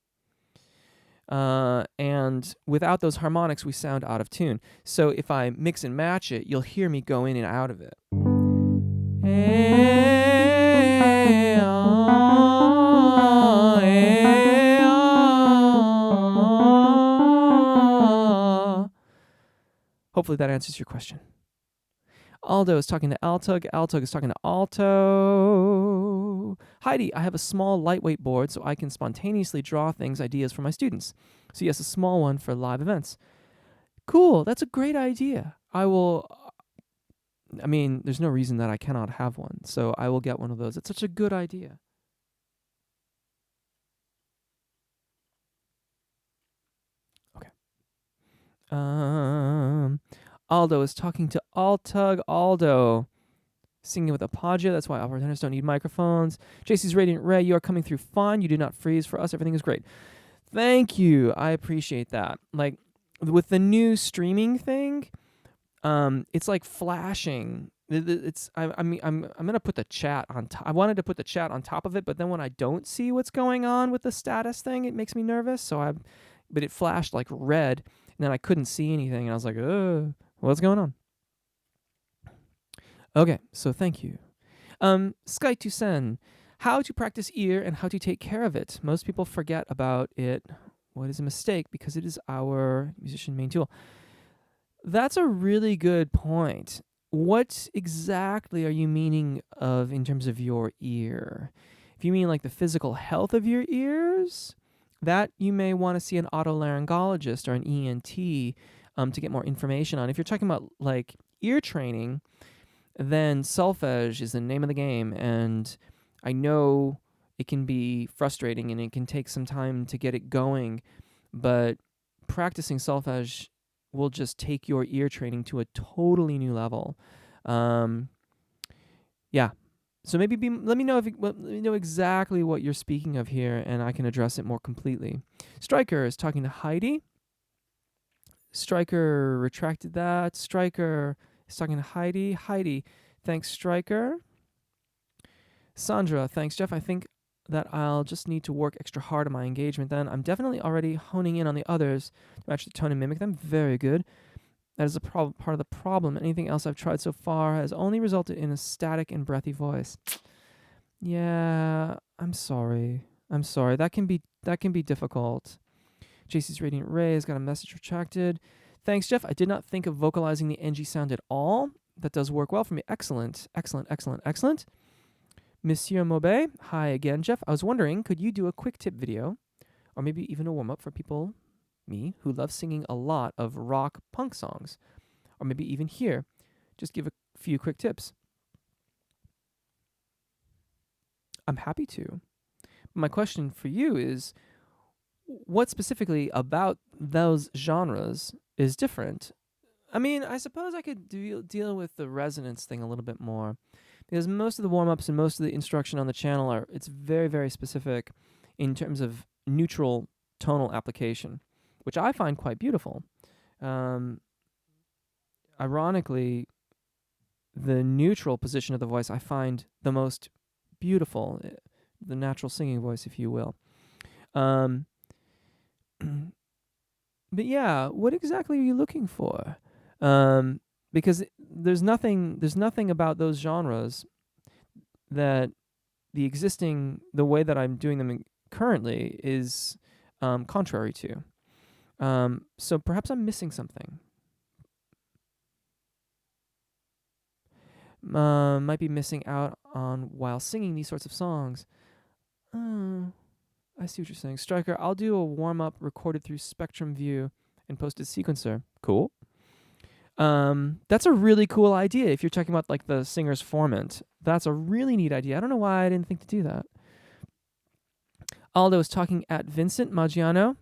Speaker 1: And without those harmonics, we sound out of tune. So if I mix and match it, you'll hear me go in and out of it. Hopefully that answers your question. Aldo is talking to alto. Alto is talking to alto. Heidi, I have a small lightweight board so I can spontaneously draw ideas for my students. So yes, a small one for live events. Cool, that's a great idea. There's no reason that I cannot have one, so I will get one of those. It's such a good idea. Okay. Aldo is talking to Altug. Aldo, singing with Apoggia. That's why opera tenors don't need microphones. JC's Radiant Ray, you are coming through fine. You do not freeze for us. Everything is great. Thank you. I appreciate that. Like, with the new streaming thing, it's like flashing. I'm gonna put the chat on top. I wanted to put the chat on top of it, but then when I don't see what's going on with the status thing, it makes me nervous. But it flashed like red, and then I couldn't see anything, and I was like, what's going on? Okay, so thank you. Sky Tusen, how to practice ear and how to take care of it. Most people forget about it. What is a mistake? Because it is our musician main tool. That's a really good point. What exactly are you meaning of in terms of your ear? If you mean like the physical health of your ears, that you may want to see an otolaryngologist or an ENT to get more information on. If you're talking about like ear training, then solfege is the name of the game. And I know it can be frustrating and it can take some time to get it going, but practicing solfege will just take your ear training to a totally new level. Yeah. So maybe let me know exactly what you're speaking of here, and I can address it more completely. Stryker is talking to Heidi. Stryker retracted that. Stryker is talking to Heidi. Heidi, thanks, Stryker. Sandra, thanks, Jeff. I think that I'll just need to work extra hard on my engagement then. I'm definitely already honing in on the others to match the tone and mimic them. Very good. That is a part of the problem. Anything else I've tried so far has only resulted in a static and breathy voice. Yeah, I'm sorry. That can be difficult. JC's Radiant Ray has got a message retracted. Thanks, Jeff. I did not think of vocalizing the NG sound at all. That does work well for me. Excellent. Monsieur Maubet, hi again, Jeff. I was wondering, could you do a quick tip video, or maybe even a warm-up for people, me, who love singing a lot of rock punk songs, or maybe even here, just give a few quick tips. I'm happy to. My question for you is, what specifically about those genres is different? I mean, I suppose I could deal with the resonance thing a little bit more, because most of the warm-ups and most of the instruction on the channel it's very, very specific in terms of neutral tonal application, which I find quite beautiful. Ironically, the neutral position of the voice I find the most beautiful, the natural singing voice, if you will. But yeah, what exactly are you looking for? Because there's nothing about those genres that the way that I'm doing them currently is contrary to. So perhaps I'm missing something. Might be missing out on while singing these sorts of songs. I see what you're saying. Stryker, I'll do a warm-up recorded through Spectrum View and posted sequencer. Cool. That's a really cool idea if you're talking about like the singer's formant. That's a really neat idea. I don't know why I didn't think to do that. Aldo is talking at Vincent Maggiano.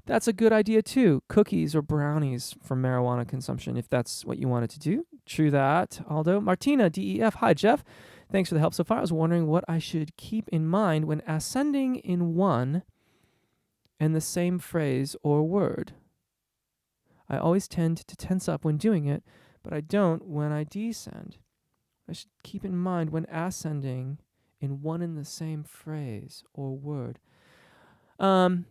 Speaker 1: That's a good idea too. Cookies or brownies for marijuana consumption, if that's what you wanted to do. True that, Aldo. Martina, DEF. Hi, Jeff. Thanks for the help so far. I was wondering what I should keep in mind when ascending in one and the same phrase or word. I always tend to tense up when doing it, but I don't when I descend. I should keep in mind when ascending in one and the same phrase or word. I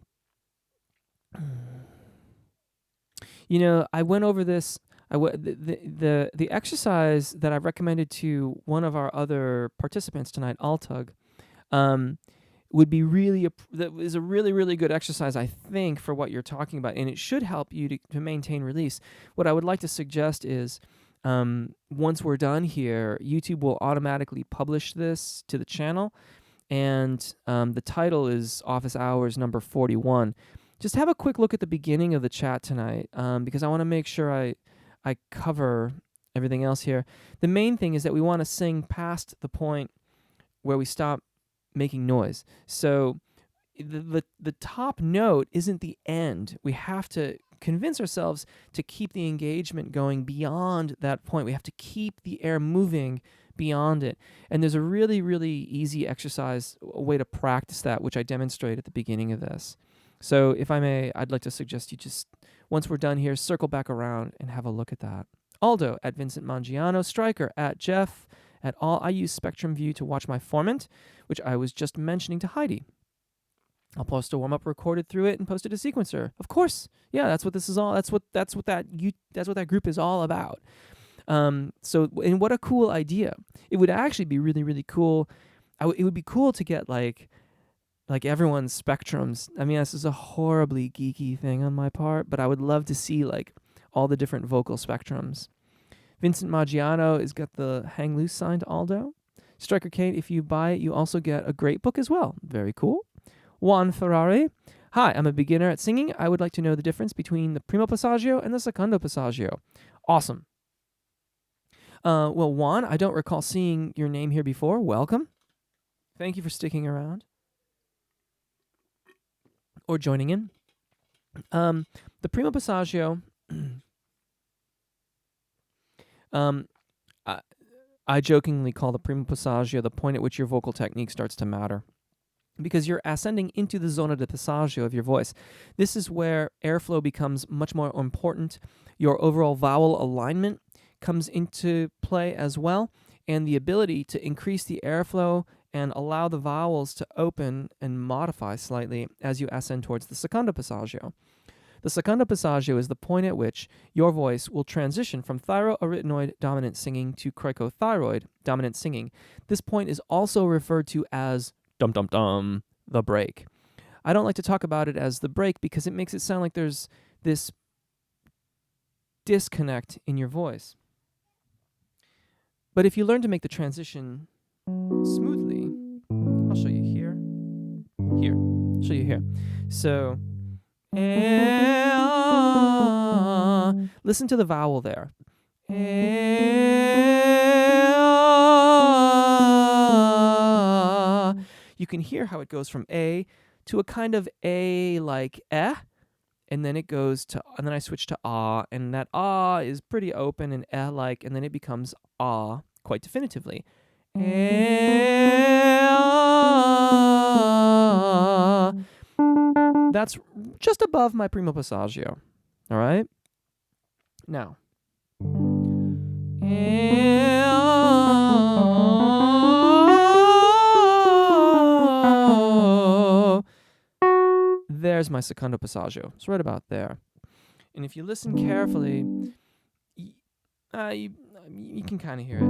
Speaker 1: went over this. The exercise that I recommended to one of our other participants tonight, Altug, would be that is a really, really good exercise, I think, for what you're talking about, and it should help you to maintain release. What I would like to suggest is, once we're done here, YouTube will automatically publish this to the channel, and the title is Office Hours number 41. Just have a quick look at the beginning of the chat tonight, because I want to make sure I cover everything else here. The main thing is that we want to sing past the point where we stop making noise. So the top note isn't the end. We have to convince ourselves to keep the engagement going beyond that point. We have to keep the air moving beyond it. And there's a really, really easy exercise, a way to practice that, which I demonstrate at the beginning of this. So if I may, I'd like to suggest you just, once we're done here, circle back around and have a look at that. Aldo at Vincent Mangiano, Stryker at Jeff at all. I use Spectrum View to watch my formant, which I was just mentioning to Heidi. I'll post a warm-up recorded through it and post it to Sequencer. Of course. Yeah, that's what this is all. That's what that group is all about. And what a cool idea. It would actually be really, really cool. It would be cool to get like everyone's spectrums. I mean, this is a horribly geeky thing on my part, but I would love to see like all the different vocal spectrums. Vincent Maggiano has got the Hang Loose sign to Aldo. Stryker Kate, if you buy it, you also get a great book as well. Very cool. Juan Ferrari. Hi, I'm a beginner at singing. I would like to know the difference between the primo passaggio and the secondo passaggio. Awesome. Well, Juan, I don't recall seeing your name here before. Welcome. Thank you for sticking around or joining in. The primo passaggio, I jokingly call the primo passaggio the point at which your vocal technique starts to matter, because you're ascending into the zona di passaggio of your voice. This is where airflow becomes much more important. Your overall vowel alignment comes into play as well, and the ability to increase the airflow and allow the vowels to open and modify slightly as you ascend towards the secondo passaggio. The secondo passaggio is the point at which your voice will transition from thyroarytenoid dominant singing to cricothyroid dominant singing. This point is also referred to as dum-dum-dum, the break. I don't like to talk about it as the break because it makes it sound like there's this disconnect in your voice. But if you learn to make the transition smoothly, I'll show you here. I'll show you here. So, listen to the vowel there. You can hear how it goes from A to a kind of A like eh, and then it goes to, and then I switch to ah, and that ah is pretty open and eh like, and then it becomes ah quite definitively. That's just above my primo passaggio. All right? Now. There's my secondo passaggio. It's right about there. And if you listen carefully, you can kind of hear it.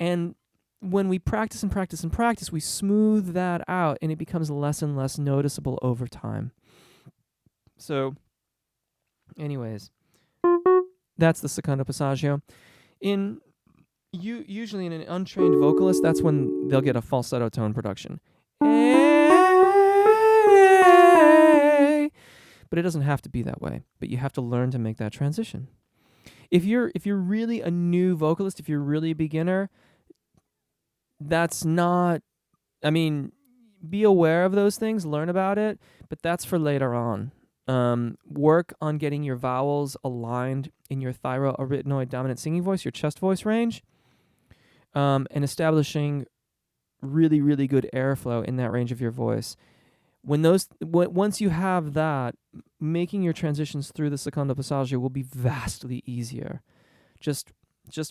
Speaker 1: And when we practice and practice and practice, we smooth that out, and it becomes less and less noticeable over time. So, anyways, that's the secondo passaggio. Usually in an untrained vocalist, that's when they'll get a falsetto tone production. But it doesn't have to be that way. But you have to learn to make that transition. If you're really a new vocalist, if you're really a beginner, that's not, I mean, be aware of those things, learn about it, but that's for later on. Work on getting your vowels aligned in your thyroarytenoid dominant singing voice, your chest voice range, and establishing really, really good airflow in that range of your voice. Once you have that, making your transitions through the secondo passaggio will be vastly easier. Just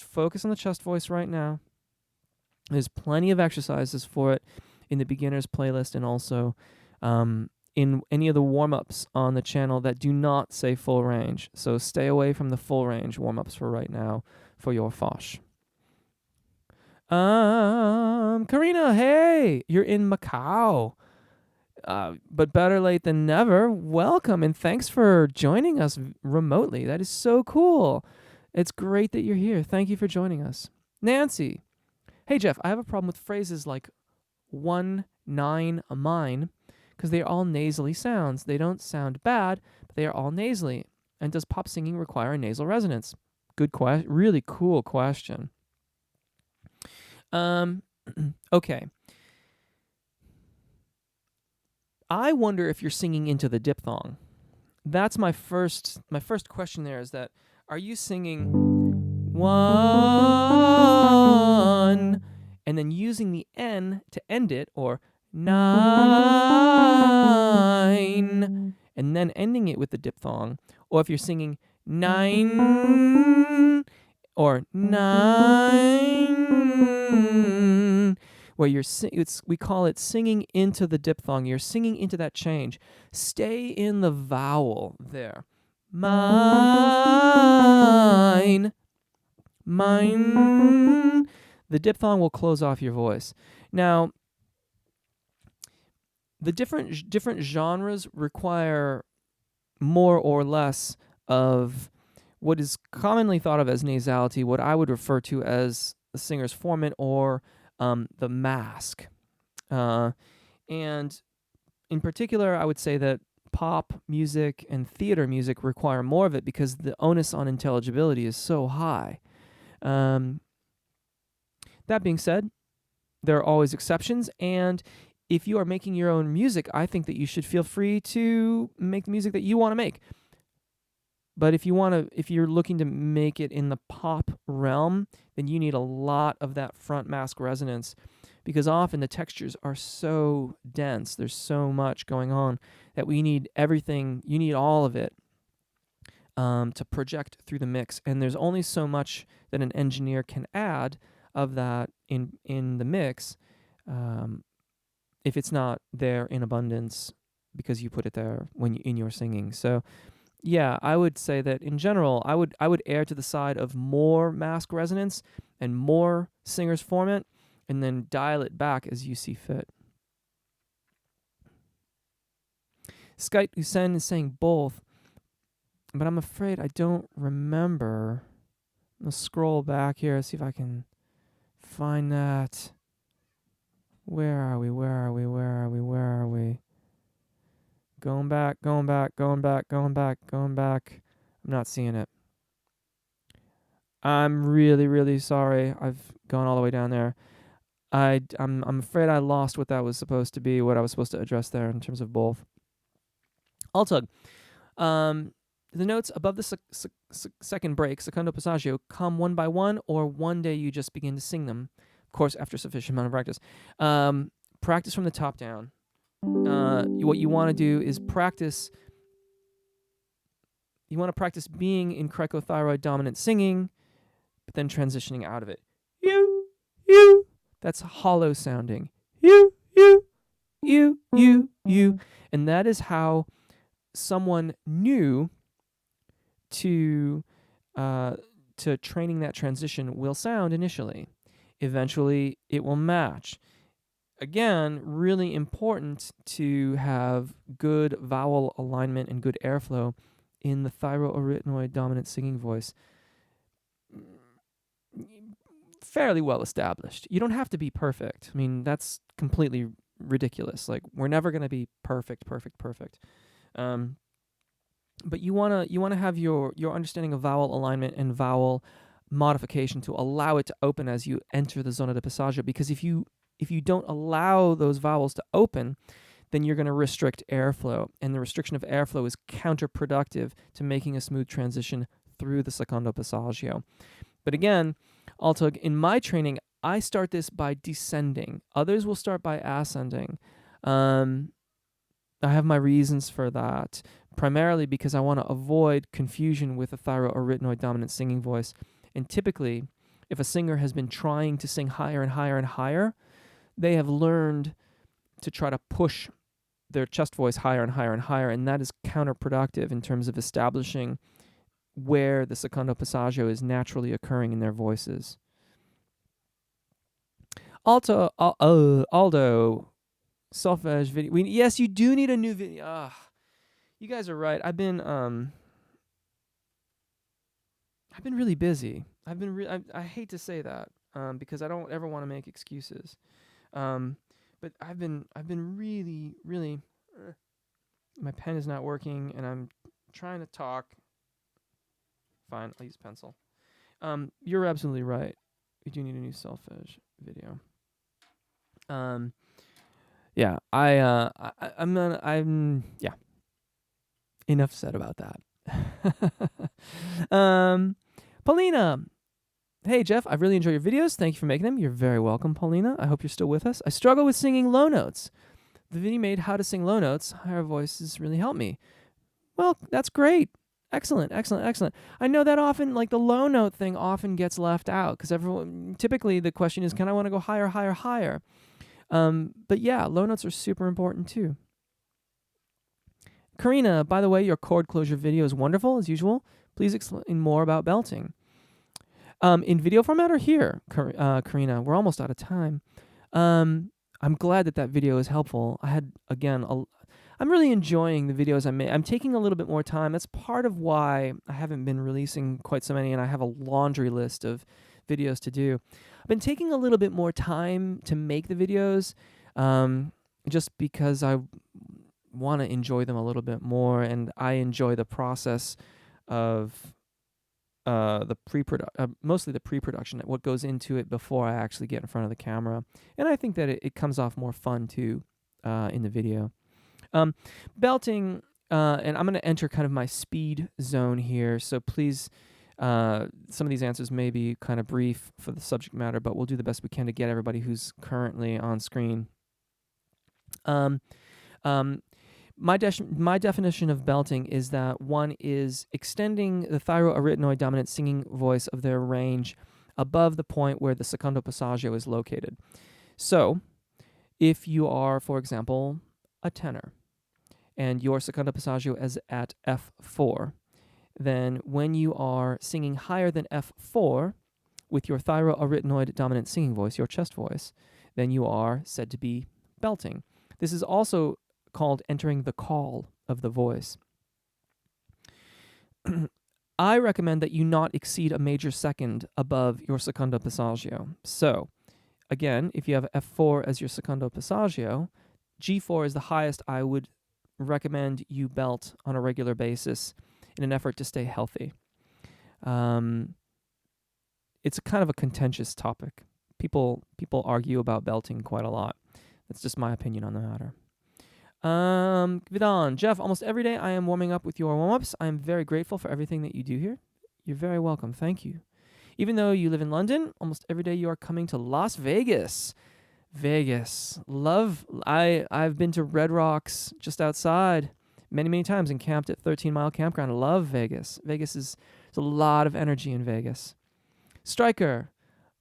Speaker 1: focus on the chest voice right now. There's plenty of exercises for it in the beginners playlist, and also in any of the warm-ups on the channel that do not say full range. So stay away from the full range warm-ups for right now for your Fosh. Karina, hey, you're in Macau. But better late than never. Welcome, and thanks for joining us remotely. That is so cool. It's great that you're here. Thank you for joining us. Nancy, hey, Jeff, I have a problem with phrases like 1, 9, a mine, because they are all nasally sounds. They don't sound bad, but they are all nasally. And does pop singing require a nasal resonance? Good question. Really cool question. Okay. I wonder if you're singing into the diphthong. That's my first question there, is that, are you singing 1 and then using the N to end it, or 9 and then ending it with the diphthong, or if you're singing 9 or 9, where we call it singing into the diphthong. You're singing into that change. Stay in the vowel there. Mine. The diphthong will close off your voice. Now, the different genres require more or less of what is commonly thought of as nasality, what I would refer to as the singer's formant, or the mask. And in particular, I would say that pop music and theater music require more of it because the onus on intelligibility is so high. That being said, there are always exceptions, and if you are making your own music, I think that you should feel free to make the music that you want to make. But if you're looking to make it in the pop realm, then you need a lot of that front mask resonance, because often the textures are so dense, there's so much going on, that we need everything, you need all of it to project through the mix. And there's only so much that an engineer can add of that in the mix if it's not there in abundance because you put it there in your singing. So yeah, I would say that in general, I would err to the side of more mask resonance and more singer's formant, and then dial it back as you see fit. Skype Hussein is saying both, but I'm afraid I don't remember. I'm going to scroll back here, see if I can find that. Where are we? Going back. I'm not seeing it. I'm really, really sorry. I've gone all the way down there. I'm afraid I lost what that was supposed to be, what I was supposed to address there in terms of both. Altug. The notes above the second break, secondo passaggio, come one by one, or one day you just begin to sing them. Of course, after sufficient amount of practice. Practice from the top down. What you want to do is practice. You want to practice being in cricothyroid dominant singing, but then transitioning out of it. You. That's hollow sounding. You. And that is how someone new to training that transition will sound initially. Eventually, it will match. Again, really important to have good vowel alignment and good airflow in the thyroarytenoid dominant singing voice. Fairly well established. You don't have to be perfect. I mean, that's completely ridiculous. Like, we're never going to be perfect. But you wanna have your understanding of vowel alignment and vowel modification to allow it to open as you enter the zona de passaggio. Because if you if you don't allow those vowels to open, then you're going to restrict airflow. And the restriction of airflow is counterproductive to making a smooth transition through the secondo passaggio. But again, alto, in my training, I start this by descending. Others will start by ascending. I have my reasons for that, primarily because I want to avoid confusion with a thyroarytenoid dominant singing voice. And typically, if a singer has been trying to sing higher and higher and higher, they have learned to try to push their chest voice higher and higher and higher, and that is counterproductive in terms of establishing where the secondo passaggio is naturally occurring in their voices. Aldo, solfege video. Yes, you do need a new video. You guys are right. I've been really busy. I hate to say that because I don't ever want to make excuses. But I've been really, really. My pen is not working, and I'm trying to talk. Fine, I'll use pencil. You're absolutely right. We do need a new solfege video. Yeah, yeah. Enough said about that. Paulina. Hey, Jeff, I really enjoy your videos. Thank you for making them. You're very welcome, Paulina. I hope you're still with us. I struggle with singing low notes. The video made how to sing low notes. Higher voices really help me. Well, that's great. Excellent, excellent, excellent. I know that often, like the low note thing often gets left out because typically the question is, can I want to go higher, higher, higher? But yeah, low notes are super important too. Karina, by the way, your chord closure video is wonderful as usual. Please explain more about belting. In video format or here, Karina? We're almost out of time. I'm glad that video is helpful. I had, again, I'm really enjoying the videos I make. I'm taking a little bit more time. That's part of why I haven't been releasing quite so many, and I have a laundry list of videos to do. I've been taking a little bit more time to make the videos just because I want to enjoy them a little bit more, and I enjoy the process of mostly the pre-production, what goes into it before I actually get in front of the camera. And I think that it comes off more fun too in the video. Belting, and I'm going to enter kind of my speed zone here, so please, some of these answers may be kind of brief for the subject matter, but we'll do the best we can to get everybody who's currently on screen. My definition of belting is that one is extending the thyroarytenoid dominant singing voice of their range above the point where the secondo passaggio is located. So, if you are, for example, a tenor, and your secondo passaggio is at F4, then when you are singing higher than F4 with your thyroarytenoid dominant singing voice, your chest voice, then you are said to be belting. This is also called entering the call of the voice. I recommend that you not exceed a major second above your secondo passaggio. So, again, if you have F4 as your secondo passaggio, G4 is the highest I would recommend you belt on a regular basis in an effort to stay healthy. It's kind of a contentious topic. People argue about belting quite a lot. That's just my opinion on the matter. Vidon, Jeff, almost every day I am warming up with your warm-ups. I am very grateful for everything that you do here. You're very welcome. Thank you. Even though you live in London, almost every day you are coming to Las Vegas. Vegas. I've been to Red Rocks just outside many, many times and camped at 13 Mile Campground. I love Vegas. There's a lot of energy in Vegas. Striker.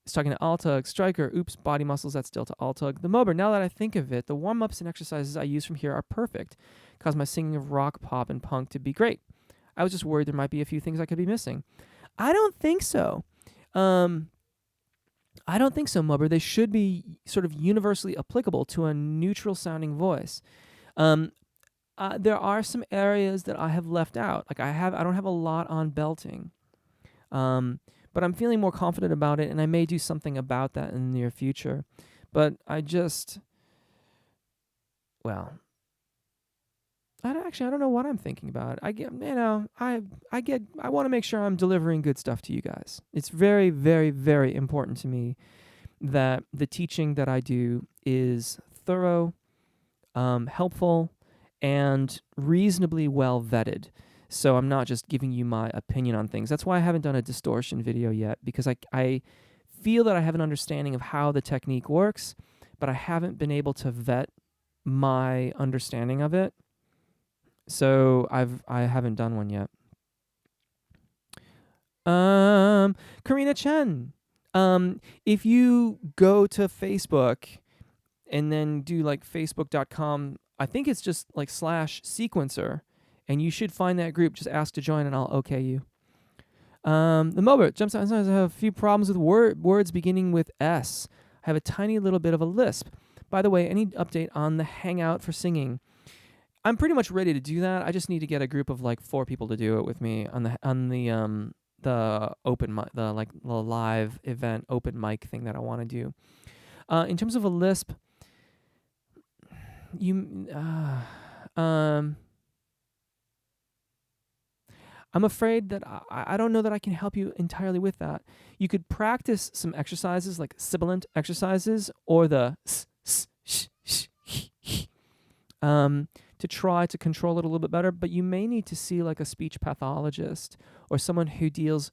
Speaker 1: He's talking to Altug. Striker, oops, body muscles, that's still to Altug. The Mober, now that I think of it, the warm-ups and exercises I use from here are perfect. Cause my singing of rock, pop, and punk to be great. I was just worried there might be a few things I could be missing. I don't think so. Mober. They should be sort of universally applicable to a neutral-sounding voice. There are some areas that I have left out. Like I don't have a lot on belting. But I'm feeling more confident about it, and I may do something about that in the near future. But I don't know what I'm thinking about. I want to make sure I'm delivering good stuff to you guys. It's very, very, very important to me that the teaching that I do is thorough, helpful, and reasonably well vetted. So I'm not just giving you my opinion on things. That's why I haven't done a distortion video yet, because I feel that I have an understanding of how the technique works, but I haven't been able to vet my understanding of it. So I haven't done one yet. Karina Chen. If you go to Facebook and then do like facebook.com, I think it's just like /sequencer, and you should find that group. Just ask to join and I'll okay you. The Mobert jumps out. I have a few problems with words beginning with S. I have a tiny little bit of a lisp. By the way, any update on the Hangout for singing? I'm pretty much ready to do that. I just need to get a group of like 4 people to do it with me on the open mic, the live event open mic thing that I want to do. In terms of a lisp, I'm afraid that I don't know that I can help you entirely with that. You could practice some exercises like sibilant exercises or the to try to control it a little bit better, but you may need to see like a speech pathologist or someone who deals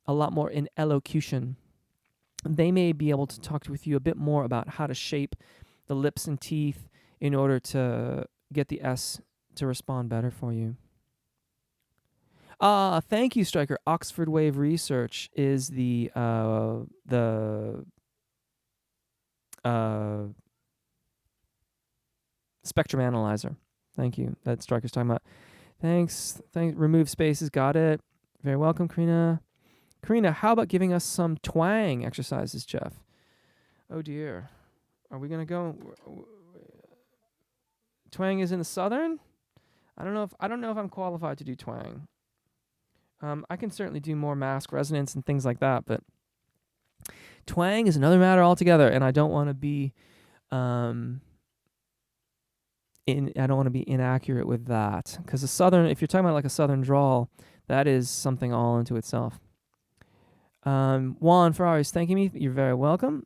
Speaker 1: a lot more in elocution. They may be able to talk with you a bit more about how to shape the lips and teeth in order to get the S to respond better for you. Thank you, Stryker. Oxford Wave Research is the spectrum analyzer. Thank you. That Stryker's talking about. Thanks. Remove spaces. Got it. Very welcome, Karina. Karina, how about giving us some twang exercises, Jeff? Oh dear. Are we gonna go? Twang is in the southern. I don't know if I'm qualified to do twang. I can certainly do more mask resonance and things like that, but twang is another matter altogether, and I don't want to be inaccurate with that, because if you're talking about like a southern drawl, that is something all into itself. Juan Ferrari's thanking me. You're very welcome.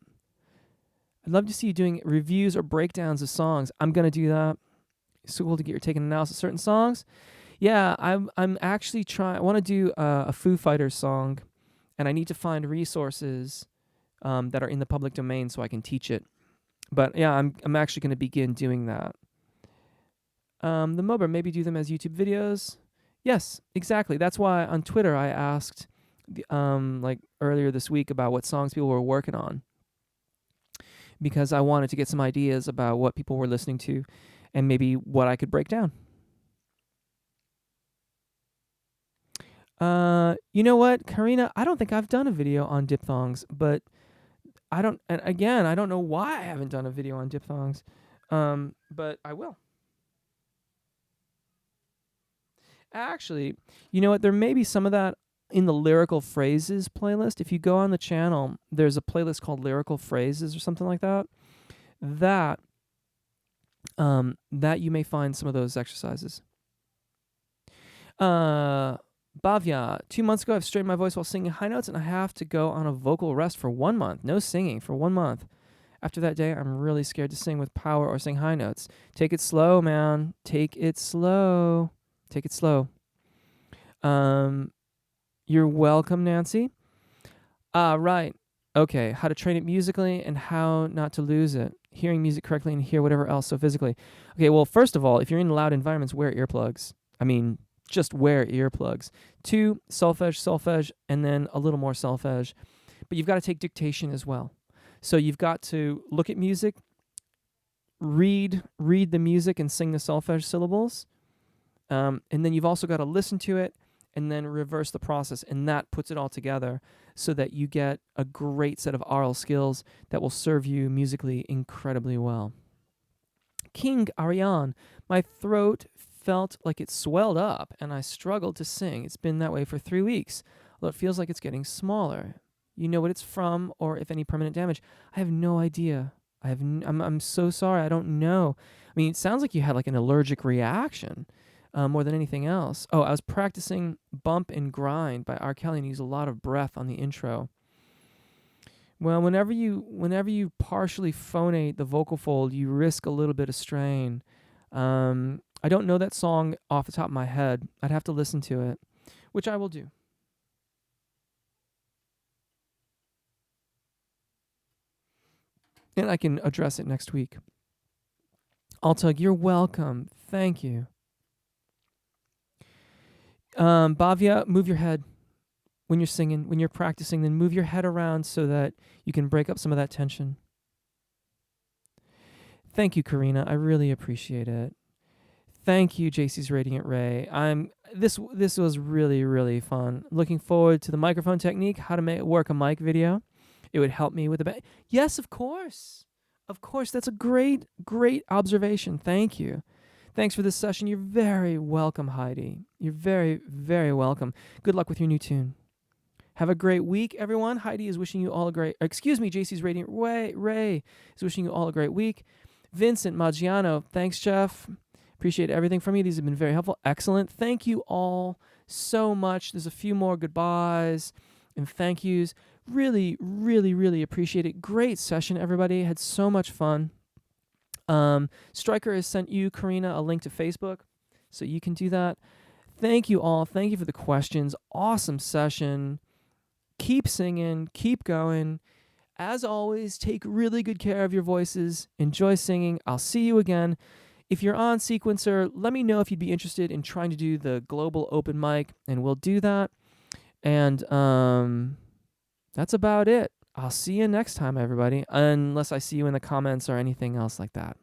Speaker 1: I'd love to see you doing reviews or breakdowns of songs. I'm gonna do that. It's so cool to get your take and analysis of certain songs. Yeah, I'm actually I want to do a Foo Fighters song, and I need to find resources that are in the public domain so I can teach it. But yeah, I'm actually going to begin doing that. The Mober, maybe do them as YouTube videos. Yes, exactly. That's why on Twitter I asked like earlier this week about what songs people were working on, because I wanted to get some ideas about what people were listening to and maybe what I could break down. You know what, Karina? I don't think I've done a video on diphthongs, but I don't know why I haven't done a video on diphthongs, but I will. Actually, you know what? There may be some of that in the lyrical phrases playlist. If you go on the channel, there's a playlist called lyrical phrases or something like that. That you may find some of those exercises. Bhavya, 2 months ago, I've straightened my voice while singing high notes, and I have to go on a vocal rest for 1 month. No singing for 1 month. After that day, I'm really scared to sing with power or sing high notes. Take it slow, man. Take it slow. Take it slow. You're welcome, Nancy. Right. Okay, how to train it musically and how not to lose it. Hearing music correctly and hear whatever else so physically. Okay, well, first of all, if you're in loud environments, wear earplugs. Just wear earplugs. 2, solfege, and then a little more solfege. But you've got to take dictation as well. So you've got to look at music, read the music and sing the solfege syllables. And then you've also got to listen to it and then reverse the process. And that puts it all together so that you get a great set of aural skills that will serve you musically incredibly well. King Ariane, my throat felt like it swelled up and I struggled to sing. It's been that way for 3 weeks, although it feels like it's getting smaller. You know what it's from, or if any permanent damage? I have no idea. I'm so sorry. I don't know. It sounds like you had like an allergic reaction more than anything else. Oh, I was practicing Bump and Grind by R. Kelly and used a lot of breath on the intro. Well, whenever you partially phonate the vocal fold, you risk a little bit of strain. I don't know that song off the top of my head. I'd have to listen to it, which I will do. And I can address it next week. Altug, you're welcome. Thank you. Bhavya, move your head when you're singing, when you're practicing, then move your head around so that you can break up some of that tension. Thank you, Karina. I really appreciate it. Thank you, JC's Radiant Ray. This was really, really fun. Looking forward to the microphone technique, how to work a mic video. It would help me with the Yes, of course. Of course, that's a great, great observation. Thank you. Thanks for this session. You're very welcome, Heidi. You're very, very welcome. Good luck with your new tune. Have a great week, everyone. Heidi is wishing you all a great... JC's Radiant Ray is wishing you all a great week. Vincent Maggiano, thanks, Jeff. Appreciate everything from you. These have been very helpful. Excellent. Thank you all so much. There's a few more goodbyes and thank yous. Really, really, really appreciate it. Great session, everybody. Had so much fun. Stryker has sent you, Karina, a link to Facebook, so you can do that. Thank you all. Thank you for the questions. Awesome session. Keep singing. Keep going. As always, take really good care of your voices. Enjoy singing. I'll see you again. If you're on Sequencer, let me know if you'd be interested in trying to do the global open mic, and we'll do that. And that's about it. I'll see you next time, everybody, unless I see you in the comments or anything else like that.